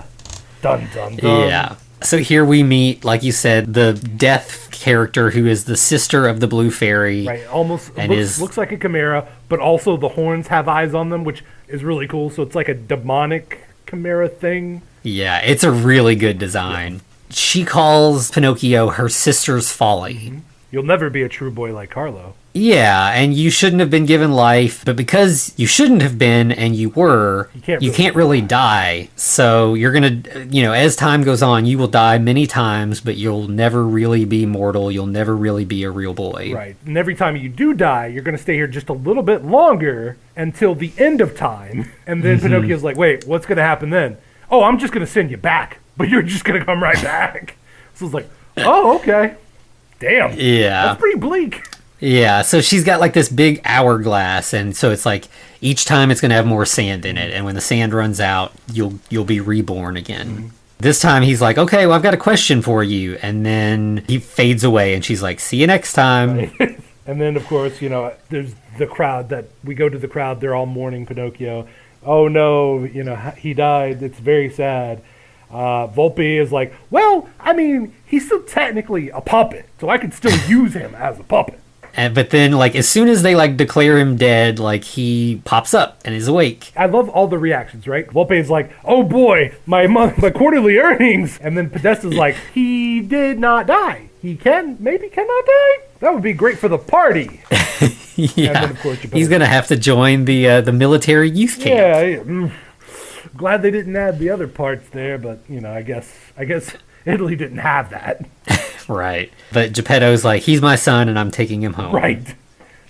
S2: Dun, dun, dun.
S3: Yeah. So here we meet, like you said, the death character who is the sister of the Blue Fairy.
S2: Right, almost looks like a chimera, but also the horns have eyes on them, which is really cool. So it's like a demonic chimera thing.
S3: Yeah, it's a really good design. Yeah. She calls Pinocchio her sister's folly.
S2: Mm-hmm. You'll never be a true boy like Carlo.
S3: Yeah, and you shouldn't have been given life, but because you shouldn't have been and you were, you can't really die. So you're going to, as time goes on, you will die many times, but you'll never really be mortal. You'll never really be a real boy.
S2: Right. And every time you do die, you're going to stay here just a little bit longer until the end of time. And then Pinocchio's like, wait, what's going to happen then? Oh, I'm just going to send you back, but you're just going to come right back. So it's like, oh, okay. Damn.
S3: Yeah.
S2: That's pretty bleak.
S3: Yeah, so she's got like this big hourglass, and so it's like each time it's going to have more sand in it, and when the sand runs out, you'll be reborn again. Mm-hmm. This time he's like, okay, well, I've got a question for you, and then he fades away, and she's like, see you next time.
S2: Right. And then, of course, there's the crowd that we go to the crowd, they're all mourning Pinocchio. Oh no, he died, it's very sad. Volpe is like, well, I mean, he's still technically a puppet, so I could still use him as a puppet.
S3: But then, like, as soon as they, like, declare him dead, like, he pops up and is awake.
S2: I love all the reactions, right? Volpe's like, oh boy, my quarterly earnings. And then Podesta's like, he did not die. He maybe cannot die. That would be great for the party.
S3: Yeah. And then, of course, he's going to have to join the military youth camp.
S2: Yeah. Glad they didn't add the other parts there, but, I guess Italy didn't have that.
S3: Right. But Geppetto's like, he's my son and I'm taking him home.
S2: Right.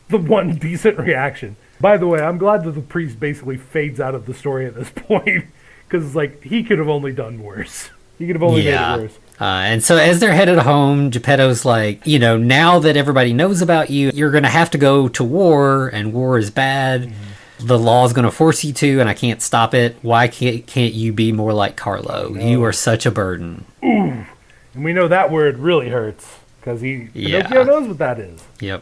S2: The one decent reaction. By the way, I'm glad that the priest basically fades out of the story at this point. Because, he could have only done worse. He could have only made it worse.
S3: And so as they're headed home, Geppetto's like, now that everybody knows about you, you're going to have to go to war, and war is bad. Mm-hmm. The law's going to force you to, and I can't stop it. Why can't you be more like Carlo? No. You are such a burden.
S2: Ooh. And we know that word really hurts, because Pinocchio knows what that is.
S3: Yep.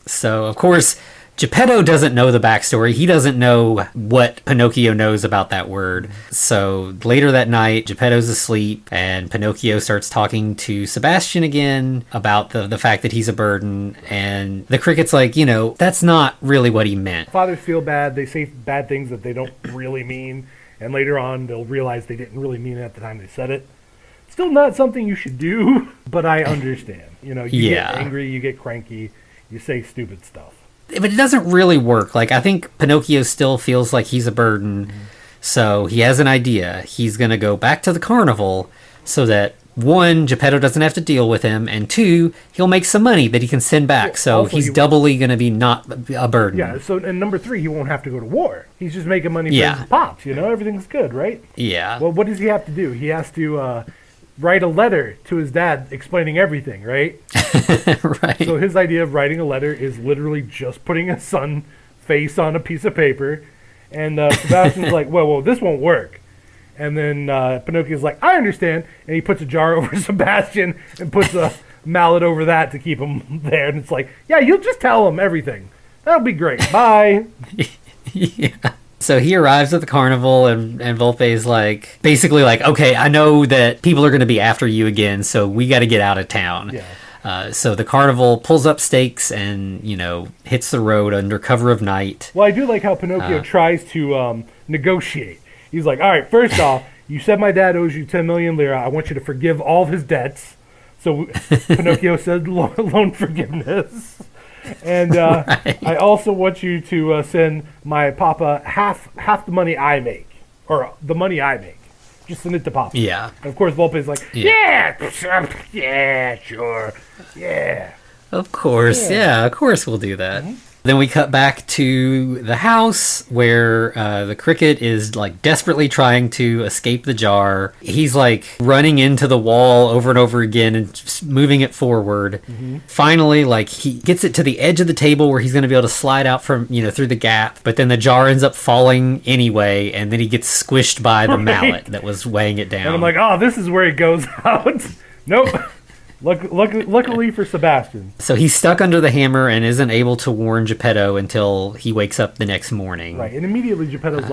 S3: So, of course, Geppetto doesn't know the backstory. He doesn't know what Pinocchio knows about that word. So, later that night, Geppetto's asleep, and Pinocchio starts talking to Sebastian again about the fact that he's a burden, and the cricket's like, that's not really what he meant.
S2: Fathers feel bad. They say bad things that they don't really mean, and later on, they'll realize they didn't really mean it at the time they said it. Still not something you should do, but I understand. You get angry, you get cranky, you say stupid stuff.
S3: But it doesn't really work. I think Pinocchio still feels like he's a burden, so he has an idea. He's going to go back to the carnival so that, one, Geppetto doesn't have to deal with him, and two, he'll make some money that he can send back, so he's doubly going to be not a burden.
S2: Yeah, so, and number three, he won't have to go to war. He's just making money for his pops, everything's good, right?
S3: Yeah.
S2: Well, what does he have to do? He has to, write a letter to his dad explaining everything, right?
S3: Right.
S2: So his idea of writing a letter is literally just putting his son's face on a piece of paper. And Sebastian's like, whoa, this won't work. And then Pinocchio's like, I understand. And he puts a jar over Sebastian and puts a mallet over that to keep him there. And it's like, yeah, you'll just tell him everything. That'll be great. Bye.
S3: Yeah. So he arrives at the carnival, and Volpe's basically like, okay, I know that people are going to be after you again, so we got to get out of town. Yeah. So the carnival pulls up stakes and, hits the road under cover of night.
S2: Well, I do like how Pinocchio tries to negotiate. He's like, all right, first off, you said my dad owes you 10 million lira. I want you to forgive all of his debts. So Pinocchio said loan forgiveness. And right. I also want you to send my papa half the money I make, or the money I make. Just send it to papa.
S3: Yeah.
S2: And of course, Volpe's like, yeah, sure, yeah.
S3: Of course, yeah, of course we'll do that. Mm-hmm. Then we cut back to the house where the cricket is like desperately trying to escape the jar. He's like running into the wall over and over again and just moving it forward. Finally, like he gets it to the edge of the table where he's going to be able to slide out from, through the gap. But then the jar ends up falling anyway, and then he gets squished by the mallet that was weighing it down.
S2: And I'm like, oh, this is where he goes out. Nope. Luckily for Sebastian.
S3: So he's stuck under the hammer and isn't able to warn Geppetto until he wakes up the next morning.
S2: Right, and immediately Geppetto's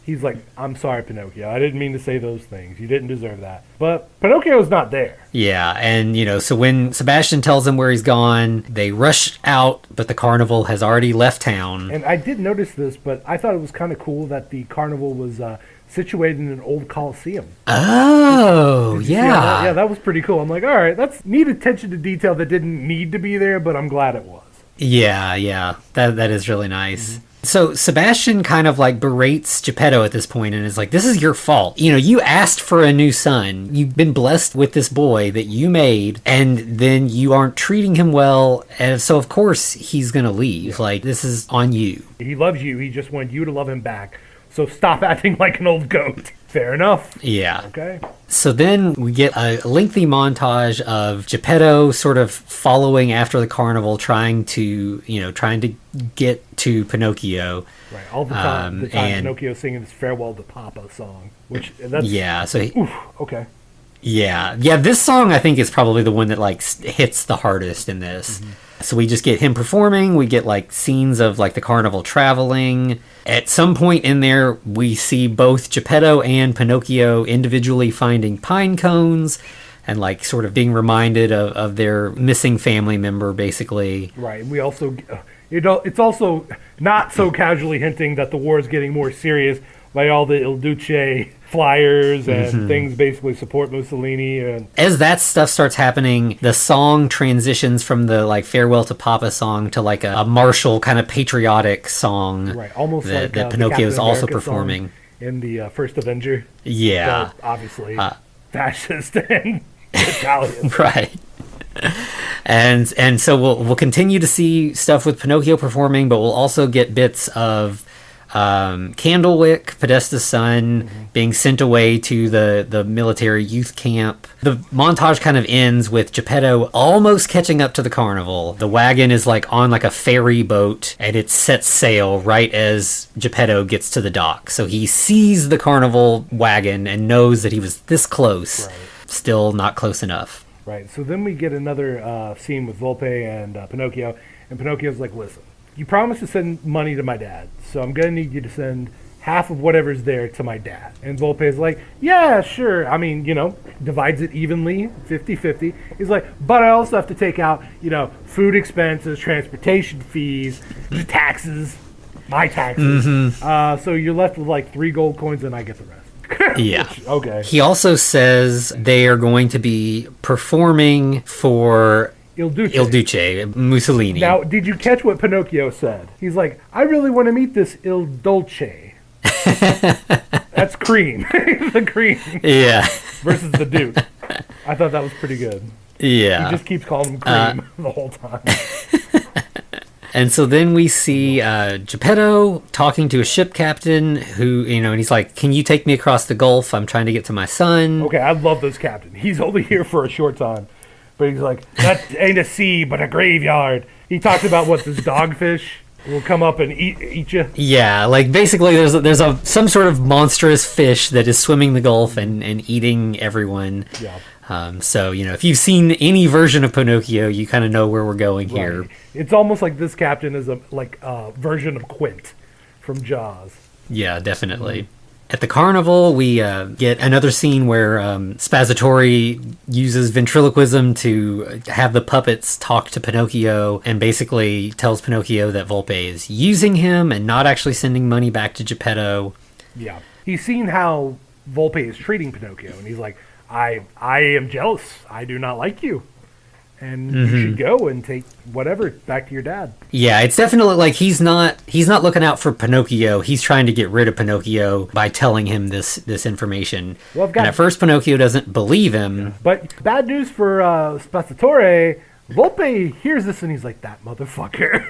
S2: he's like, I'm sorry, Pinocchio. I didn't mean to say those things. You didn't deserve that. But Pinocchio's not there.
S3: Yeah, and, so when Sebastian tells him where he's gone, they rush out, but the carnival has already left town.
S2: And I did notice this, but I thought it was kind of cool that the carnival was situated in an old Coliseum.
S3: Oh, yeah.
S2: Yeah, that was pretty cool. I'm like, all right, that's neat attention to detail that didn't need to be there, but I'm glad it was.
S3: Yeah. That is really nice. So Sebastian kind of like berates Geppetto at this point and is like, this is your fault. You asked for a new son. You've been blessed with this boy that you made, and then you aren't treating him well. And so, of course, he's going to leave. Yeah. Like, this is on you.
S2: He loves you. He just wanted you to love him back. So stop acting like an old goat. Fair enough.
S3: Yeah.
S2: Okay.
S3: So then we get a lengthy montage of Geppetto sort of following after the carnival, trying to get to Pinocchio.
S2: Right. All the time, and Pinocchio singing this "Farewell to Papa" song, which that's okay.
S3: Yeah. This song I think is probably the one that like hits the hardest in this. So we just get him performing. We get like scenes of like the carnival traveling. At some point in there, we see both Geppetto and Pinocchio individually finding pine cones and like sort of being reminded of their missing family member, basically.
S2: Right. And we also, it's also not so casually hinting that the war is getting more serious by all the Il Duce flyers and things basically support Mussolini. And
S3: as that stuff starts happening, the song transitions from the like Farewell to Papa song to like a martial kind of patriotic song.
S2: Right, almost
S3: that Pinocchio is also performing
S2: in the first Avenger.
S3: Yeah,
S2: so obviously fascist and Italian.
S3: Right. And so we'll continue to see stuff with Pinocchio performing, but we'll also get bits of Candlewick, Podesta's son, being sent away to the military youth camp. The montage kind of ends with Geppetto almost catching up to the carnival. The wagon is like on like a ferry boat, and it sets sail right as Geppetto gets to the dock. So he sees the carnival wagon and knows that he was this close. Right. Still not close enough.
S2: Right. So then we get another scene with Volpe and Pinocchio, and Pinocchio's like, listen, you promised to send money to my dad, so I'm going to need you to send half of whatever's there to my dad. And Volpe is like, yeah, sure. I mean, divides it evenly, 50-50. He's like, but I also have to take out, food expenses, transportation fees, taxes, my taxes. So you're left with like 3 gold coins and I get the rest.
S3: Yeah.
S2: Okay.
S3: He also says they are going to be performing for Il Duce, Mussolini.
S2: Now, did you catch what Pinocchio said? He's like, I really want to meet this Il Dolce. That's cream. The cream.
S3: Yeah.
S2: Versus the Duke. I thought that was pretty good.
S3: Yeah.
S2: He just keeps calling him cream the whole time.
S3: And so then we see Geppetto talking to a ship captain who, and he's like, can you take me across the Gulf? I'm trying to get to my son.
S2: Okay, I love this captain. He's only here for a short time. But he's like, that ain't a sea, but a graveyard. He talks about what this dogfish will come up and eat you.
S3: Yeah, like basically there's some sort of monstrous fish that is swimming the Gulf and eating everyone.
S2: Yeah.
S3: So, if you've seen any version of Pinocchio, you kind of know where we're going here.
S2: It's almost like this captain is a version of Quint from Jaws.
S3: Yeah, definitely. At the carnival, we get another scene where Spazzatori uses ventriloquism to have the puppets talk to Pinocchio and basically tells Pinocchio that Volpe is using him and not actually sending money back to Geppetto.
S2: Yeah. He's seen how Volpe is treating Pinocchio, and he's like, I am jealous. I do not like you. And you should go and take whatever back to your dad.
S3: Yeah, it's definitely like he's not looking out for Pinocchio. He's trying to get rid of Pinocchio by telling him this information. Well, and at first Pinocchio doesn't believe him.
S2: Yeah. But bad news for Spazzatori. Volpe hears this and he's like, that motherfucker.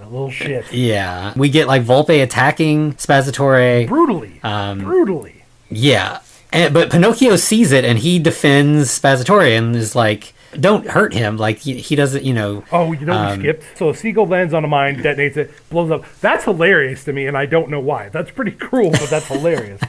S2: A little shit.
S3: Yeah. We get like Volpe attacking Spazzatore.
S2: Brutally.
S3: Yeah. But Pinocchio sees it and he defends Spazzatore and is like, don't hurt him. Like, he doesn't,
S2: Oh, we skipped? So a seagull lands on a mine, detonates it, blows up. That's hilarious to me, and I don't know why. That's pretty cruel, but that's hilarious.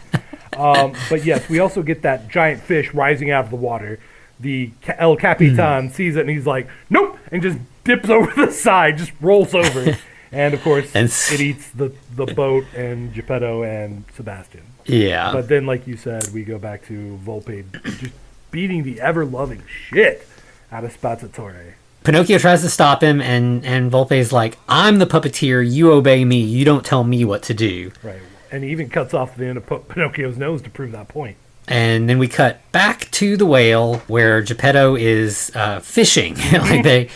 S2: But yes, we also get that giant fish rising out of the water. The El Capitan sees it, and he's like, nope, and just dips over the side, just rolls over. And, of course, it eats the boat and Geppetto and Sebastian.
S3: Yeah.
S2: But then, like you said, we go back to Volpe just beating the ever-loving shit out of Spazzatore.
S3: Pinocchio tries to stop him, and Volpe's like, I'm the puppeteer, you obey me, you don't tell me what to do.
S2: Right. And he even cuts off the end of Pinocchio's nose to prove that point.
S3: And then we cut back to the whale where Geppetto is fishing. Like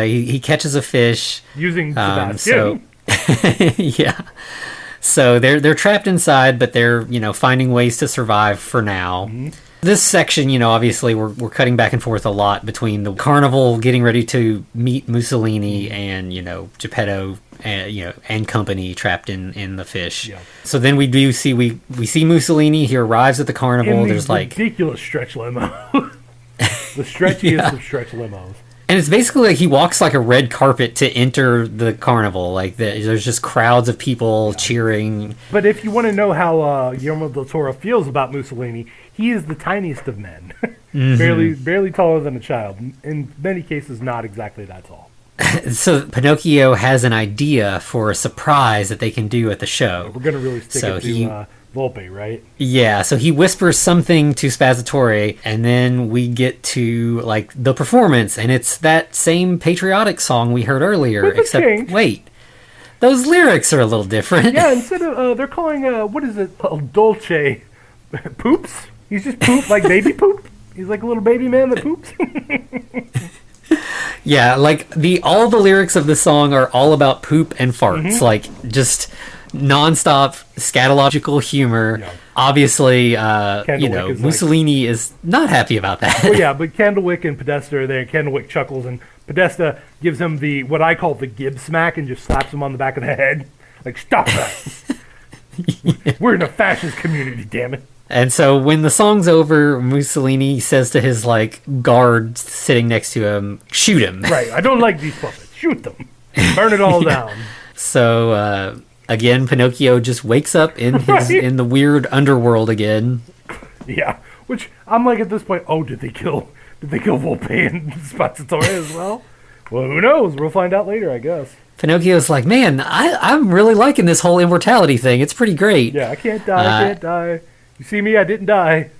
S3: he catches a fish.
S2: Using Sebastian.
S3: Yeah. So they're trapped inside, but they're, finding ways to survive for now. Mm-hmm. This section, obviously we're cutting back and forth a lot between the carnival getting ready to meet Mussolini and, Geppetto and company trapped in the fish. Yeah. So then we see Mussolini. He arrives at the carnival. There's
S2: ridiculous stretch limo. The stretchiest of stretch limos.
S3: And it's basically like he walks like a red carpet to enter the carnival. Like there's just crowds of people cheering.
S2: But if you want to know how Guillermo del Toro feels about Mussolini, he is the tiniest of men. Mm-hmm. barely taller than a child. In many cases, not exactly that tall.
S3: So Pinocchio has an idea for a surprise that they can do at the show.
S2: We're going to really stick it to Volpe, right?
S3: Yeah, so he whispers something to Spazzatore, and then we get to like the performance, and it's that same patriotic song we heard earlier, except wait, those lyrics are a little different.
S2: Yeah, instead of they're calling what is it, Dolce poops? He's just poop, like baby poop. He's like a little baby man that poops.
S3: Yeah, like all the lyrics of the song are all about poop and farts, like just nonstop scatological humor. Yeah. Obviously, Mussolini is not happy about that.
S2: Well, yeah, but Candlewick and Podesta are there. Candlewick chuckles, and Podesta gives him what I call the Gibb smack and just slaps him on the back of the head. Like, stop that. Yeah. We're in a fascist community, damn it.
S3: And so when the song's over, Mussolini says to his guard sitting next to him, shoot him.
S2: Right, I don't like these puppets. Shoot them. Burn it all down.
S3: So, again, Pinocchio just wakes up in in the weird underworld again.
S2: Yeah, which I'm like at this point, did they kill Volpe and Spazzatore as well? Well, who knows? We'll find out later, I guess.
S3: Pinocchio's like, man, I'm really liking this whole immortality thing. It's pretty great.
S2: Yeah, I can't die. You see me, I didn't die.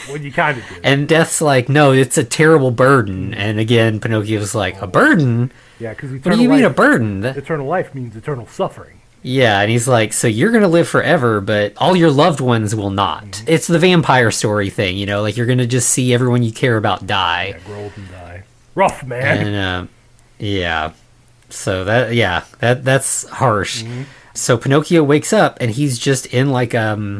S2: Well, you kind of did.
S3: And Death's like, no, it's a terrible burden. And again, Pinocchio's like, a burden?
S2: Yeah, because
S3: what do you mean a burden?
S2: Eternal life means eternal suffering.
S3: Yeah, and he's like, so you're going to live forever, but all your loved ones will not. Mm-hmm. It's the vampire story thing, like you're going to just see everyone you care about die.
S2: Yeah, grow old and die. Rough, man.
S3: And, yeah. So that's harsh. Mm-hmm. So Pinocchio wakes up and he's just in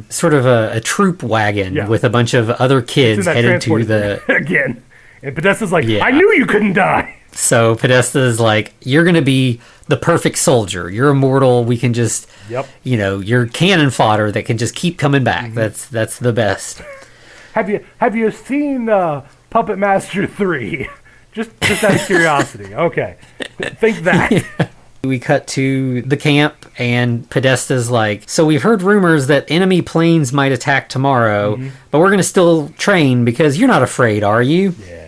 S3: sort of a troop wagon with a bunch of other kids headed to the
S2: again. And Podesta's like, I knew you couldn't die.
S3: So Podesta's like, you're gonna be the perfect soldier. You're immortal. We can just you're cannon fodder that can just keep coming back. Mm-hmm. That's the best.
S2: Have you seen Puppet Master 3? Just out of curiosity. Okay. Think that.
S3: Yeah. We cut to the camp, and Podesta's like, so we've heard rumors that enemy planes might attack tomorrow, but we're going to still train because you're not afraid, are you?
S2: Yeah.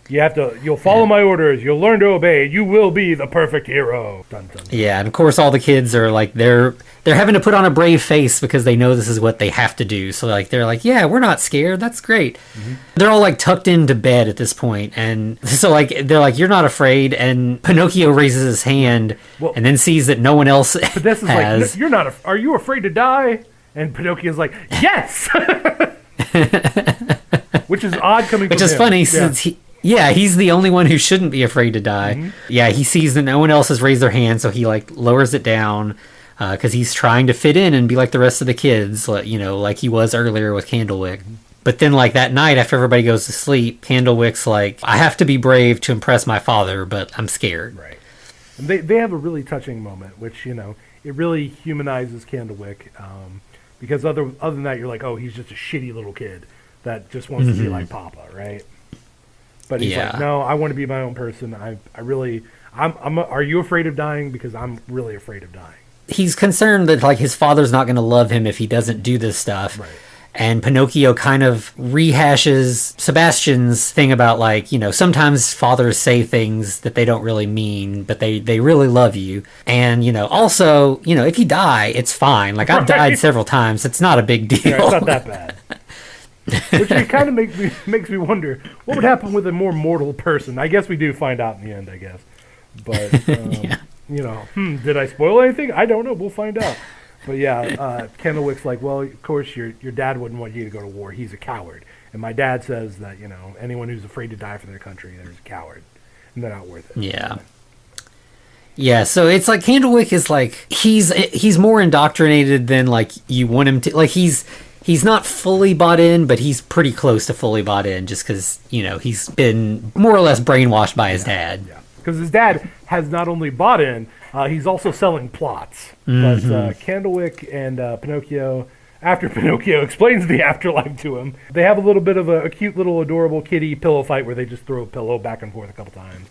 S2: You'll follow my orders. You'll learn to obey. You will be the perfect hero. Dun, dun, dun.
S3: Yeah, and of course all the kids are like, they're having to put on a brave face because they know this is what they have to do. So they're like, yeah, we're not scared. That's great. Mm-hmm. They're all tucked into bed at this point. And so they're like, you're not afraid. And Pinocchio raises his hand and then sees that no one else
S2: Podesta's has. Like, you're not, are you afraid to die? And Pinocchio's like, yes! Which is odd coming from him.
S3: Which is funny since he's the only one who shouldn't be afraid to die. Mm-hmm. Yeah, he sees that no one else has raised their hand, so he lowers it down because he's trying to fit in and be like the rest of the kids, like he was earlier with Candlewick. Mm-hmm. But then that night after everybody goes to sleep, Candlewick's like, I have to be brave to impress my father, but I'm scared.
S2: Right. And they have a really touching moment, which, it really humanizes Candlewick. Because other than that, you're like, oh, he's just a shitty little kid that just wants to be like Papa, right? But he's like, no, I want to be my own person. Are you afraid of dying? Because I'm really afraid of dying.
S3: He's concerned that like his father's not going to love him if he doesn't do this stuff.
S2: Right.
S3: And Pinocchio kind of rehashes Sebastian's thing about like, sometimes fathers say things that they don't really mean, but they really love you. And, also, if you die, it's fine. Like I've died several times. It's not a big deal.
S2: Yeah, it's not that bad. Which kind of makes me wonder what would happen with a more mortal person. I guess we do find out in the end, I guess. But, did I spoil anything? I don't know. We'll find out. But yeah, Candlewick's like, well, of course, your dad wouldn't want you to go to war. He's a coward. And my dad says that, anyone who's afraid to die for their country, there's a coward. And they're not worth it.
S3: Yeah. Yeah, so it's like Candlewick is like, he's more indoctrinated than like you want him to. Like he's not fully bought in, but he's pretty close to fully bought in just because, he's been more or less brainwashed by his dad.
S2: Yeah. Because his dad has not only bought in, he's also selling plots. But Candlewick and Pinocchio, after Pinocchio explains the afterlife to him, they have a little bit of a cute little adorable kitty pillow fight where they just throw a pillow back and forth a couple times.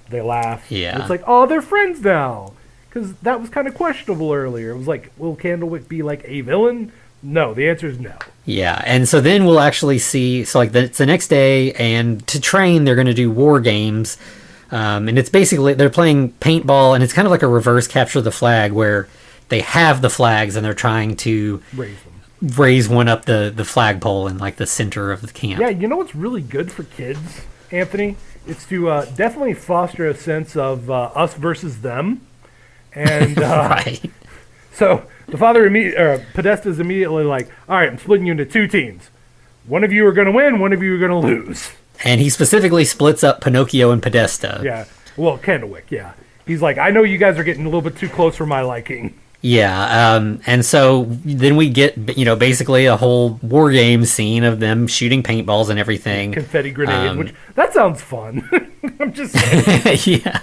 S2: They laugh.
S3: Yeah.
S2: It's like, oh, they're friends now. Because that was kind of questionable earlier. It was like, will Candlewick be like a villain? No, the answer is no.
S3: Yeah, and so then we'll actually see, so like it's the next day, and to train, they're going to do war games. And it's basically, they're playing paintball, and it's kind of like a reverse capture the flag, where they have the flags, and they're trying to raise one up the flagpole in like the center of the camp.
S2: Yeah, you know what's really good for kids, Anthony? It's to definitely foster a sense of us versus them. And
S3: right.
S2: So the father, Podesta's immediately like, all right, I'm splitting you into two teams. One of you are going to win, one of you are going to lose.
S3: And he specifically splits up Pinocchio and Podesta.
S2: Yeah. Well, Candlewick, yeah. He's like, I know you guys are getting a little bit too close for my liking.
S3: Yeah, and so then we get, basically a whole war game scene of them shooting paintballs and everything.
S2: Confetti grenade, which, that sounds fun. I'm just saying.
S3: Yeah.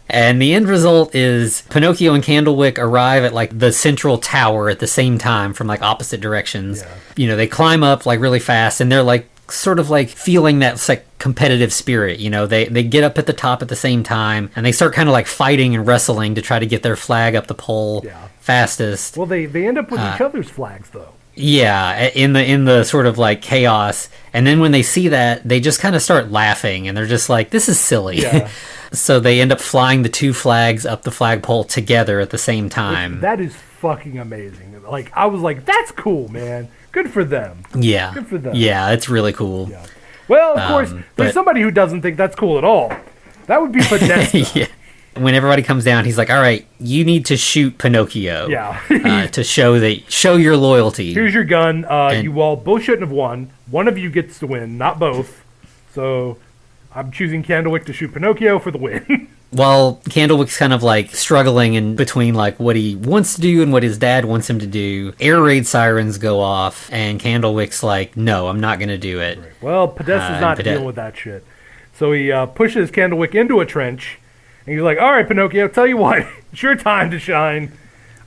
S3: And the end result is Pinocchio and Candlewick arrive at like the central tower at the same time from like opposite directions.
S2: Yeah.
S3: They climb up like really fast, and they're like sort of like feeling that like competitive spirit. They get up at the top at the same time, and they start kind of like fighting and wrestling to try to get their flag up the pole fastest.
S2: Well, they end up with each other's flags though.
S3: Yeah, in the sort of like chaos, and then when they see that, they just kind of start laughing, and they're just like, "This is silly."
S2: Yeah.
S3: So they end up flying the two flags up the flagpole together at the same time.
S2: That is fucking amazing. Like I was like, "That's cool, man. Good for them."
S3: Yeah,
S2: good for them.
S3: Yeah, it's really cool.
S2: Yeah. Well, of course, there's somebody who doesn't think that's cool at all. That would be Podesta.
S3: Yeah. When everybody comes down, he's like, "All right, you need to shoot Pinocchio."
S2: Yeah.
S3: To show your loyalty.
S2: Here's your gun. You all both shouldn't have won. One of you gets to win, not both. So I'm choosing Candlewick to shoot Pinocchio for the win.
S3: While Candlewick's kind of like struggling in between like what he wants to do and what his dad wants him to do, air raid sirens go off, and Candlewick's like, "No, I'm not going to do it."
S2: Right. Well, Podesta's not dealing with that shit. So he pushes Candlewick into a trench, and he's like, "All right, Pinocchio, tell you what, it's your time to shine."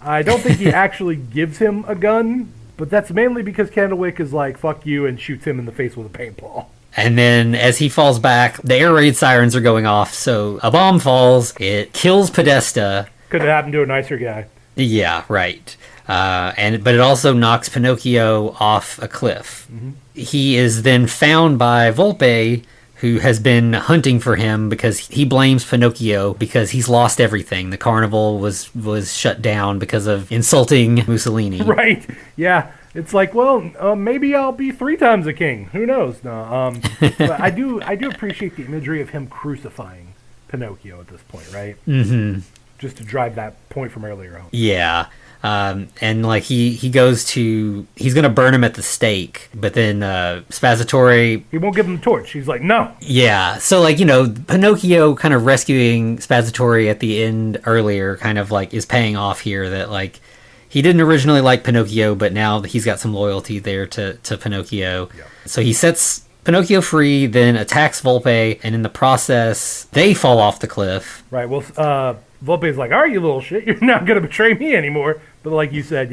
S2: I don't think he actually gives him a gun, but that's mainly because Candlewick is like, "Fuck you," and shoots him in the face with a paintball.
S3: And then as he falls back, the air raid sirens are going off, so a bomb falls, it kills Podesta.
S2: Could have happened to a nicer guy.
S3: Yeah, right. But it also knocks Pinocchio off a cliff. Mm-hmm. He is then found by Volpe, who has been hunting for him because he blames Pinocchio because he's lost everything. The carnival was shut down because of insulting Mussolini.
S2: Right, yeah. It's like, well, maybe I'll be 3 times a king. Who knows? No, but I do appreciate the imagery of him crucifying Pinocchio at this point, right?
S3: Mm-hmm.
S2: Just to drive that point from earlier home.
S3: Yeah. And like he's gonna burn him at the stake, but then Spazzatori,
S2: he won't give him the torch. He's like, no.
S3: Yeah, so like Pinocchio kind of rescuing Spazzatori at the end earlier kind of like is paying off here, that like he didn't originally like Pinocchio, but now he's got some loyalty there to Pinocchio. Yeah. So he sets Pinocchio free, then attacks Volpe, and in the process they fall off the cliff.
S2: Right. Well, Volpe's like, all right, you little shit, you're not going to betray me anymore. But like you said,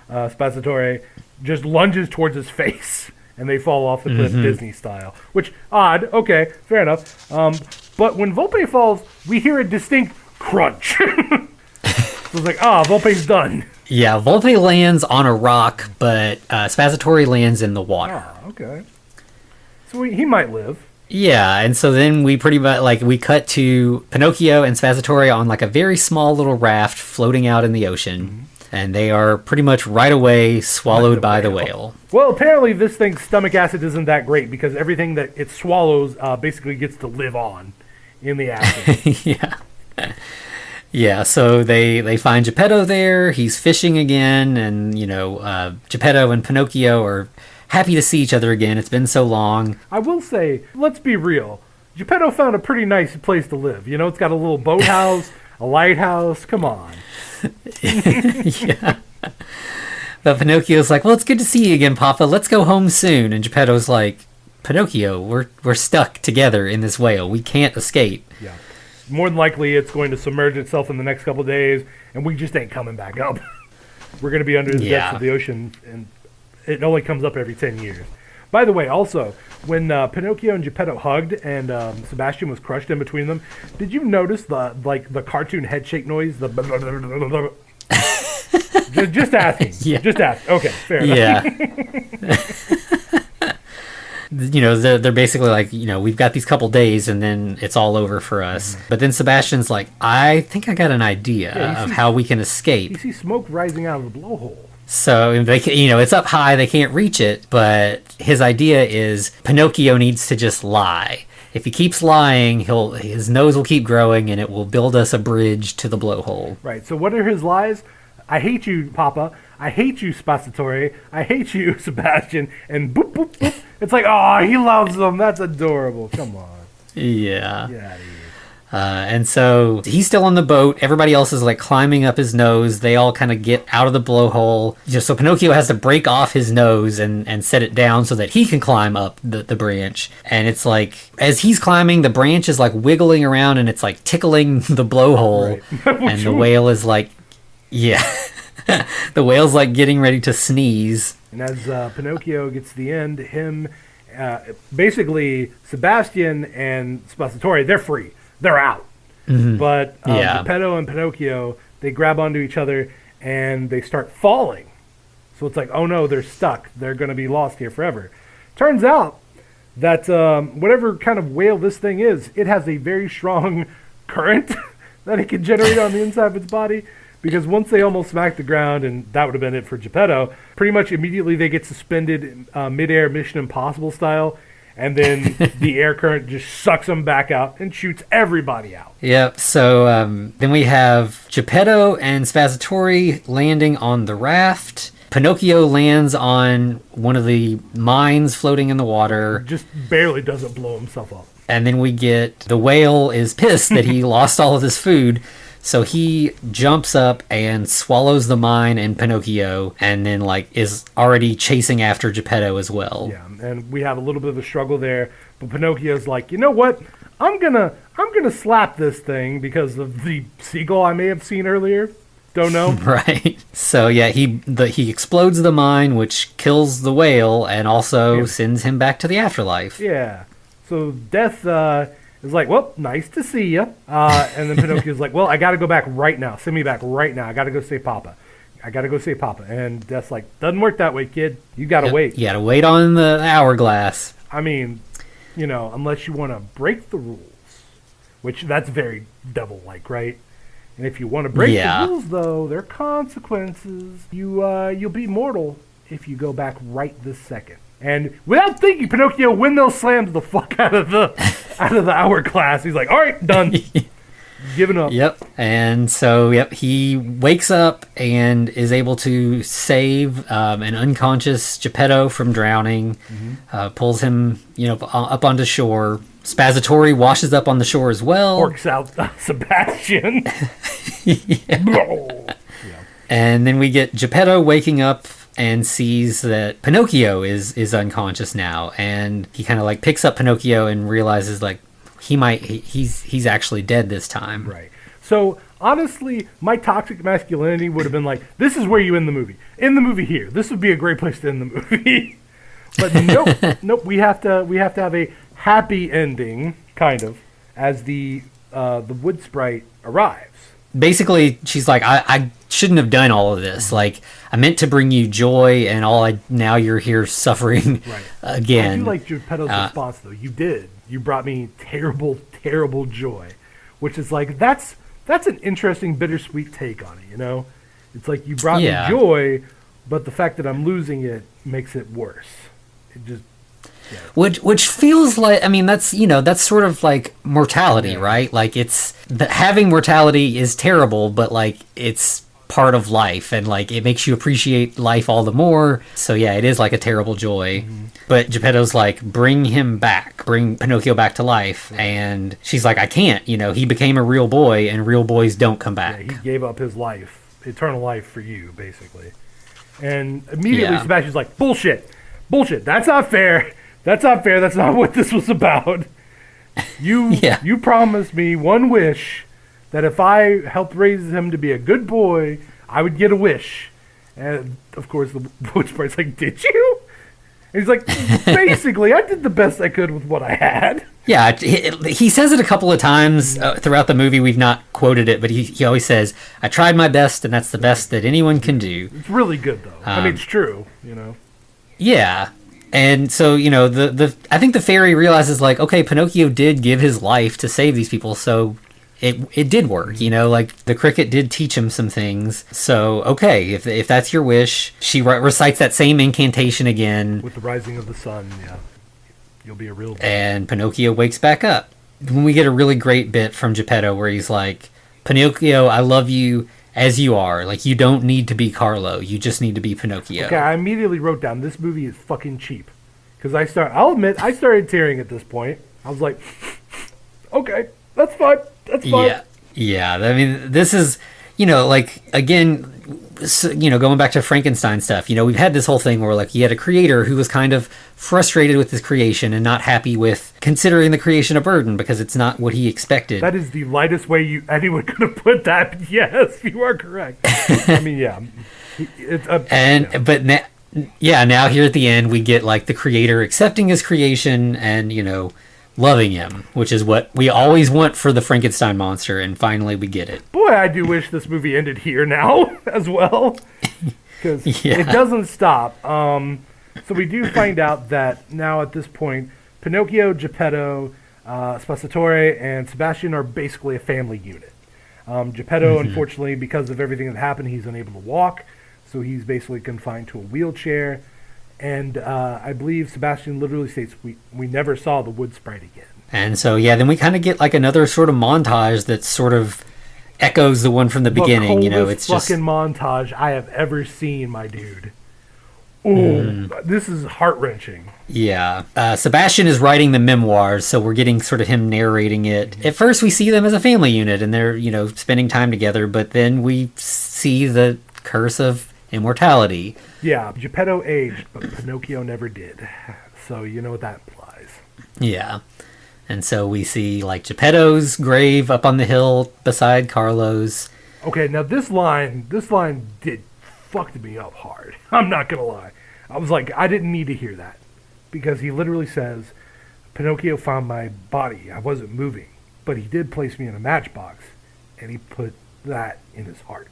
S2: Spazzatorre just lunges towards his face, and they fall off the cliff Disney style. Which, odd, okay, fair enough. But when Volpe falls, we hear a distinct crunch. So it's like, Volpe's done.
S3: Yeah, Volpe lands on a rock, but Spazzatorre lands in the water.
S2: Okay. So he might live.
S3: Yeah, and so then we pretty much, we cut to Pinocchio and Spazzatorre on, a very small little raft floating out in the ocean. Mm-hmm. And they are pretty much right away swallowed by the whale. Well,
S2: apparently this thing's stomach acid isn't that great because everything that it swallows basically gets to live on in the acid.
S3: Yeah. Yeah, so they find Geppetto there. He's fishing again, and, Geppetto and Pinocchio are happy to see each other again. It's been so long.
S2: I will say, let's be real. Geppetto found a pretty nice place to live. It's got a little boathouse, a lighthouse. Come on.
S3: Yeah. But Pinocchio's like, well, it's good to see you again, Papa. Let's go home soon. And Geppetto's like, Pinocchio, we're stuck together in this whale. We can't escape.
S2: Yeah. More than likely, it's going to submerge itself in the next couple of days, and we just ain't coming back up. We're going to be under the depths of the ocean, and it only comes up every 10 years. By the way, also, when Pinocchio and Geppetto hugged and Sebastian was crushed in between them, did you notice the cartoon head shake noise? The just asking. Yeah. Just ask. Okay, fair enough.
S3: Yeah. They're basically like, we've got these couple days and then it's all over for us. Mm-hmm. But then Sebastian's like, I think I got an idea of how we can escape.
S2: You see smoke rising out of the blowhole.
S3: So they, it's up high, they can't reach it, but his idea is Pinocchio needs to just lie. If he keeps lying, his nose will keep growing, and it will build us a bridge to the blowhole.
S2: Right. So what are his lies? I hate you, Papa. I hate you, Spazzatorre. I hate you, Sebastian. And boop, boop, boop. It's like, he loves them. That's adorable. Come on.
S3: Yeah.
S2: Get out of here.
S3: And so he's still on the boat. Everybody else is climbing up his nose. They all kind of get out of the blowhole. So Pinocchio has to break off his nose and set it down so that he can climb up the branch. And it's as he's climbing, the branch is wiggling around and it's tickling the blowhole. Right. And the whale is the whale's getting ready to sneeze.
S2: And as Pinocchio gets to the end, basically Sebastian and Spazzatorre, they're free. They're out. Mm-hmm. But Geppetto and Pinocchio, they grab onto each other and they start falling. So it's oh no, they're stuck. They're going to be lost here forever. Turns out that whatever kind of whale this thing is, it has a very strong current that it can generate on the inside of its body. Because once they almost smack the ground, and that would have been it for Geppetto, pretty much immediately they get suspended midair Mission Impossible style. And then the air current just sucks them back out and shoots everybody out.
S3: Yep. So then we have Geppetto and Spazzatorre landing on the raft. Pinocchio lands on one of the mines floating in the water.
S2: Just barely doesn't blow himself up.
S3: And then we get the whale is pissed that he lost all of his food. So he jumps up and swallows the mine and Pinocchio, and then is already chasing after Geppetto as well.
S2: Yeah, and we have a little bit of a struggle there, but Pinocchio's like, you know what? I'm gonna slap this thing because of the seagull I may have seen earlier. Don't know.
S3: Right. So yeah, he explodes the mine, which kills the whale and also sends him back to the afterlife.
S2: Yeah. So Death is like, well, nice to see you. And then Pinocchio's like, well, I got to go back right now. Send me back right now. I got to go save Papa. And Death's like, doesn't work that way, kid. You got to wait.
S3: You got to wait on the hourglass.
S2: I mean, unless you want to break the rules, which that's very devil-like, right? And if you want to break the rules, though, there are consequences. You'll be mortal if you go back right this second. And without thinking, Pinocchio windmill slams the fuck out of the hourglass. He's like, all right, done. Giving up.
S3: Yep. And so, he wakes up and is able to save an unconscious Geppetto from drowning, pulls him, up onto shore. Spazzatorre washes up on the shore as well.
S2: Forks out Sebastian.
S3: And then we get Geppetto waking up and sees that Pinocchio is unconscious now, and he kind of picks up Pinocchio and realizes he's actually dead this time.
S2: Right. So Honestly, my toxic masculinity would have been like, this is where you end the movie. End the movie here. This would be a great place to end the movie. But nope. We have to have a happy ending, kind of, as the wood sprite arrives.
S3: Basically, she's like, I shouldn't have done all of this. Like, I meant to bring you joy, and now you're here suffering again.
S2: I do like Geppetto's response, though. You did. You brought me terrible, terrible joy, which is like that's an interesting bittersweet take on it. You know, it's like you brought me joy, but the fact that I'm losing it makes it worse. It just. Yeah.
S3: Which feels like, I mean, that's sort of like mortality, right? Like having mortality is terrible, but like it's part of life, and like it makes you appreciate life all the more. So yeah, it is like a terrible joy. Mm-hmm. But Geppetto's like, bring Pinocchio back to life, and she's like, I can't. He became a real boy, and real boys don't come back.
S2: Yeah, he gave up his life, eternal life for you, basically. And immediately Sebastian's like, bullshit. That's not fair. That's not fair. That's not what this was about. You promised me one wish, that if I helped raise him to be a good boy, I would get a wish. And, of course, the wood sprite's like, did you? And he's like, basically, I did the best I could with what I had.
S3: Yeah, he says it a couple of times throughout the movie. We've not quoted it, but he always says, I tried my best, and that's the best that anyone can do.
S2: It's really good, though. I mean, it's true,
S3: Yeah. And so, I think the fairy realizes, like, okay, Pinocchio did give his life to save these people, so it did work, like the cricket did teach him some things. So, okay, if that's your wish, she recites that same incantation again.
S2: With the rising of the sun, you'll be a real boy.
S3: And Pinocchio wakes back up. When we get a really great bit from Geppetto where he's like, Pinocchio, I love you as you are. Like, you don't need to be Carlo. You just need to be Pinocchio.
S2: Okay, I immediately wrote down, this movie is fucking cheap. Because I'll admit, I started tearing at this point. I was like, okay, that's fine. That's fine.
S3: Yeah. I mean, this is, like, again, going back to Frankenstein stuff, we've had this whole thing where, like, you had a creator who was kind of frustrated with his creation and not happy with considering the creation a burden because it's not what he expected.
S2: That is the lightest way anyone could have put that. Yes, you are correct. I mean, yeah.
S3: But now here at the end, we get, like, the creator accepting his creation and, loving him, which is what we always want for the Frankenstein monster, and finally we get it.
S2: Boy, I do wish this movie ended here now as well, because it doesn't stop. So we do find out that now at this point, Pinocchio, Geppetto, Spazzatura, and Sebastian are basically a family unit. Geppetto, unfortunately, because of everything that happened, he's unable to walk, so he's basically confined to a wheelchair. And I believe Sebastian literally states, we never saw the wood sprite again.
S3: And so, then we kind of get like another sort of montage that sort of echoes the one from the beginning. It's
S2: just fucking montage I have ever seen, my dude. Ooh, this is heart-wrenching.
S3: Yeah. Sebastian is writing the memoirs, so we're getting sort of him narrating it. At first, we see them as a family unit, and they're, spending time together, but then we see the curse of immortality.
S2: Yeah, Geppetto aged, but Pinocchio never did. So you know what that implies.
S3: Yeah. And so we see, like, Geppetto's grave up on the hill beside Carlo's.
S2: Okay, now this line fucked me up hard. I'm not going to lie. I was like, I didn't need to hear that. Because he literally says, Pinocchio found my body. I wasn't moving. But he did place me in a matchbox. And he put that in his heart.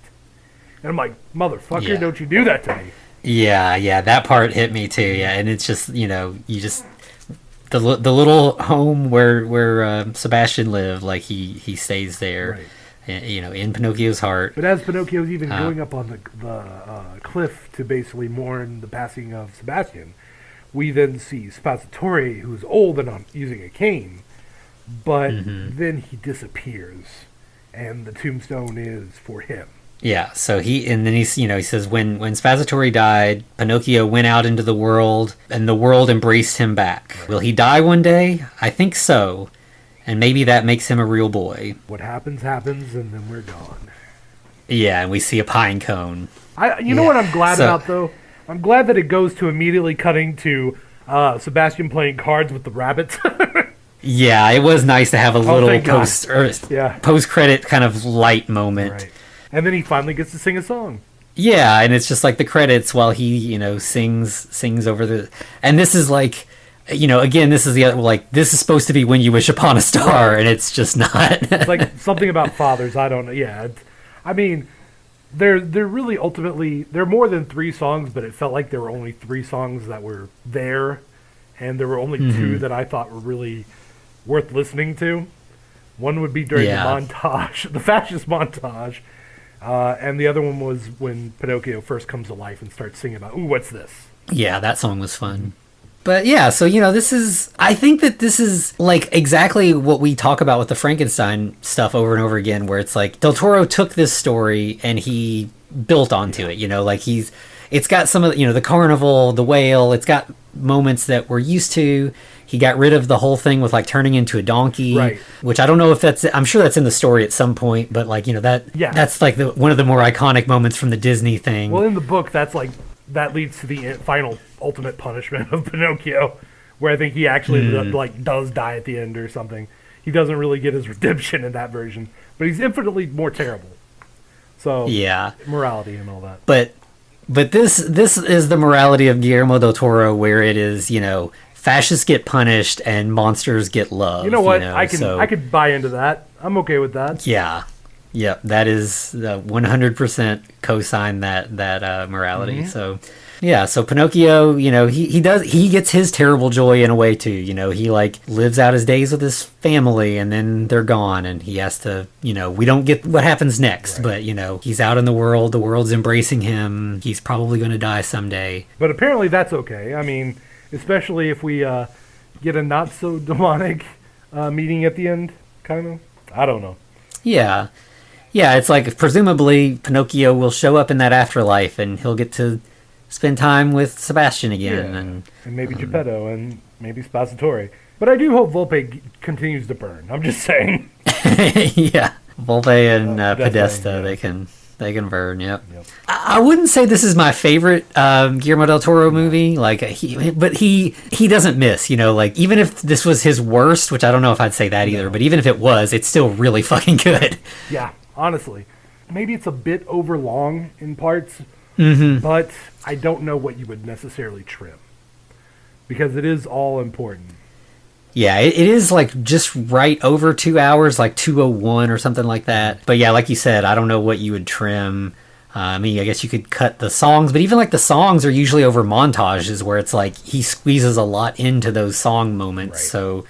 S2: And I'm like, motherfucker, don't you do that to me.
S3: Yeah, that part hit me too. Yeah, and it's just, you just the little home where Sebastian lived, like he stays there, right. In Pinocchio's heart.
S2: But as Pinocchio's even going up on the cliff to basically mourn the passing of Sebastian, we then see Spazzatura, who's old and using a cane, but then he disappears, and the tombstone is for him.
S3: Yeah, so he says when Spazzatura died, Pinocchio went out into the world, and the world embraced him back. Right. Will he die one day? I think so, and maybe that makes him a real boy.
S2: What happens, happens, and then we're gone.
S3: Yeah, and we see a pine cone.
S2: You know what I'm glad about, though? I'm glad that it goes to immediately cutting to Sebastian playing cards with the rabbits.
S3: Yeah, it was nice to have a little post credit kind of light moment.
S2: Right. And then he finally gets to sing a song.
S3: Yeah, and it's just like the credits while he, sings over the... And this is like, again, this is this is supposed to be When You Wish Upon a Star, and it's just not.
S2: It's like something about fathers, I don't know. Yeah, I mean, they're really ultimately... They're more than 3 songs, but it felt like there were only 3 songs that were there, and there were only 2 that I thought were really worth listening to. One would be during the montage, the fascist montage, and the other one was when Pinocchio first comes to life and starts singing about, ooh, what's this?
S3: Yeah, that song was fun. But yeah, so, I think that this is like exactly what we talk about with the Frankenstein stuff over and over again, where it's like Del Toro took this story and he built onto it, it's got some of the carnival, the whale, it's got moments that we're used to. He got rid of the whole thing with like turning into a donkey,
S2: right?
S3: Which I don't know if I'm sure that's in the story at some point, but like that's like one of the more iconic moments from the Disney thing.
S2: Well, in the book, that leads to the final ultimate punishment of Pinocchio, where I think he actually does die at the end or something. He doesn't really get his redemption in that version, but he's infinitely more terrible. So yeah, morality and all that.
S3: But this is the morality of Guillermo del Toro, where it is fascists get punished and monsters get love.
S2: You know what? I could buy into that. I'm okay with that.
S3: Yeah. Yep. That is 100% co-sign that morality. So yeah. So Pinocchio, he gets his terrible joy in a way too. He like lives out his days with his family and then they're gone and he has to, we don't get what happens next, right. But he's out in the world's embracing him. He's probably going to die someday.
S2: But apparently that's okay. I mean, especially if we get a not so demonic meeting at the end, kind of. I don't know.
S3: Yeah. Yeah, it's like presumably Pinocchio will show up in that afterlife and he'll get to spend time with Sebastian again.
S2: And maybe Geppetto and maybe Spazzatori. But I do hope Volpe continues to burn. I'm just saying.
S3: Yeah. Volpe and Podesta, they can burn, yep. I wouldn't say this is my favorite Guillermo del Toro movie, but he doesn't miss, even if this was his worst, which I don't know if I'd say that either, but even if it was, it's still really fucking good.
S2: Yeah, honestly. Maybe it's a bit overlong in parts, but I don't know what you would necessarily trim, because it is all important.
S3: Yeah, it is like just right over 2 hours, like 2:01 or something like that. But yeah, like you said, I don't know what you would trim. I guess you could cut the songs, but even like the songs are usually over montages where it's like he squeezes a lot into those song moments. Right. So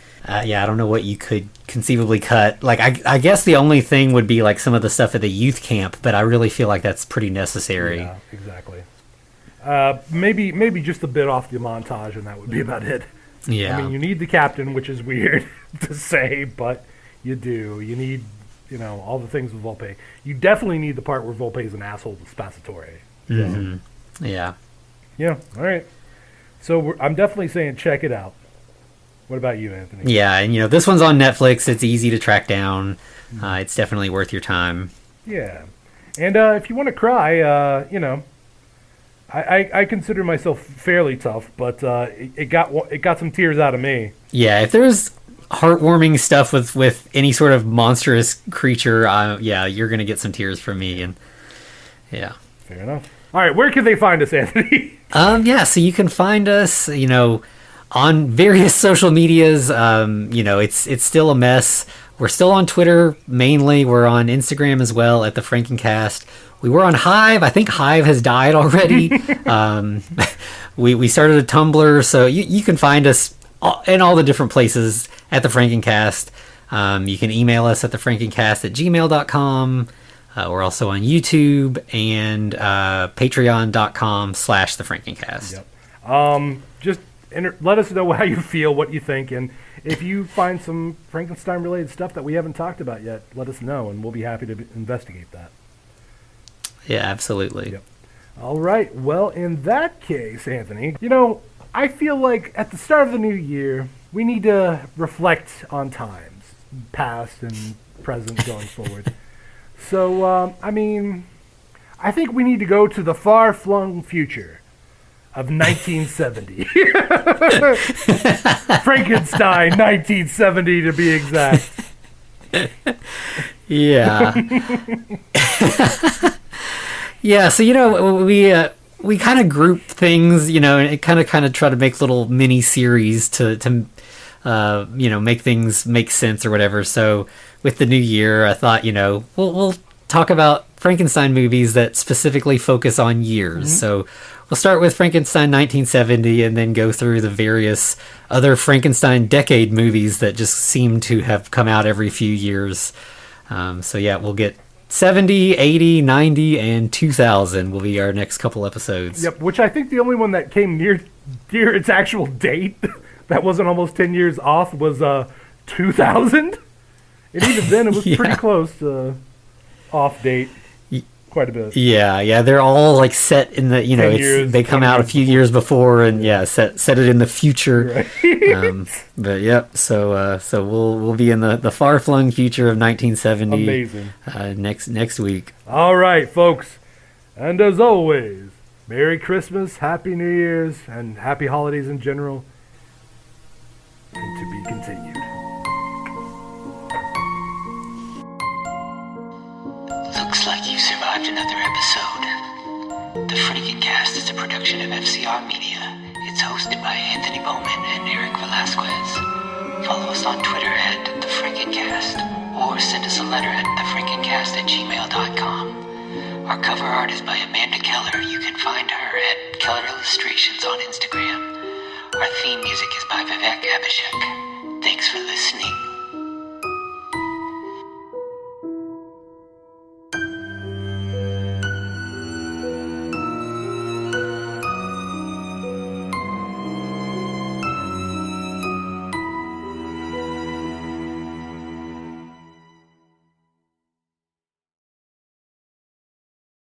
S3: yeah, I don't know what you could conceivably cut. Like I guess the only thing would be like some of the stuff at the youth camp, but I really feel like that's pretty necessary.
S2: Yeah, exactly. Maybe just a bit off the montage, and that would be about it.
S3: Yeah.
S2: I mean, you need the captain, which is weird to say, but you do. You need, all the things with Volpe. You definitely need the part where Volpe is an asshole to Spazzatori. So.
S3: Yeah.
S2: Yeah, all right. So I'm definitely saying check it out. What about you, Anthony?
S3: Yeah, and this one's on Netflix. It's easy to track down. It's definitely worth your time.
S2: Yeah. And if you want to cry, I consider myself fairly tough, but it got some tears out of me.
S3: Yeah, if there's heartwarming stuff with any sort of monstrous creature, you're gonna get some tears from me, and yeah.
S2: Fair enough. All right, where can they find us, Anthony?
S3: So you can find us, on various social medias. It's still a mess. We're still on Twitter mainly. We're on Instagram as well at the Frankencast. We were on Hive. I think Hive has died already. We started a Tumblr, so you can find us in all the different places at the Frankencast. You can email us at thefrankencast@gmail.com. We're also on YouTube and patreon.com/thefrankencast.
S2: Yep. Just let us know how you feel, what you think, and if you find some Frankenstein-related stuff that we haven't talked about yet, let us know, and we'll be happy to investigate that.
S3: Yeah, absolutely.
S2: Yep. All right. Well, in that case, Anthony, I feel like at the start of the new year, we need to reflect on times, past and present, going forward. So, I think we need to go to the far-flung future. of 1970. Frankenstein, 1970 to be exact.
S3: Yeah. Yeah, so, we kind of group things, and kind of try to make little mini series to make things make sense or whatever. So with the new year, I thought, we'll talk about Frankenstein movies that specifically focus on years. Mm-hmm. So we'll start with Frankenstein 1970 and then go through the various other Frankenstein decade movies that just seem to have come out every few years. We'll get 70, 80, 90, and 2000 will be our next couple episodes.
S2: Yep, which I think the only one that came near its actual date that wasn't almost 10 years off was 2000. And even then it was pretty close to off date quite a bit. Yeah, they're all like set in the, they come out a few years before and set it in the future. Right. But yep, so we'll be in the far-flung future of 1970. Amazing. Next week. All right, folks. And as always, Merry Christmas, Happy New Year's, and Happy Holidays in general. And to be continued.
S1: Looks like you survived another episode. The Frankencast is a production of FCR Media. It's hosted by Anthony Bowman and Eric Velasquez. Follow us on Twitter at The Frankencast, or send us a letter at thefrankencast@gmail.com. Our cover art is by Amanda Keller. You can find her at Keller Illustrations on Instagram. Our theme music is by Vivek Abhishek. Thanks for listening.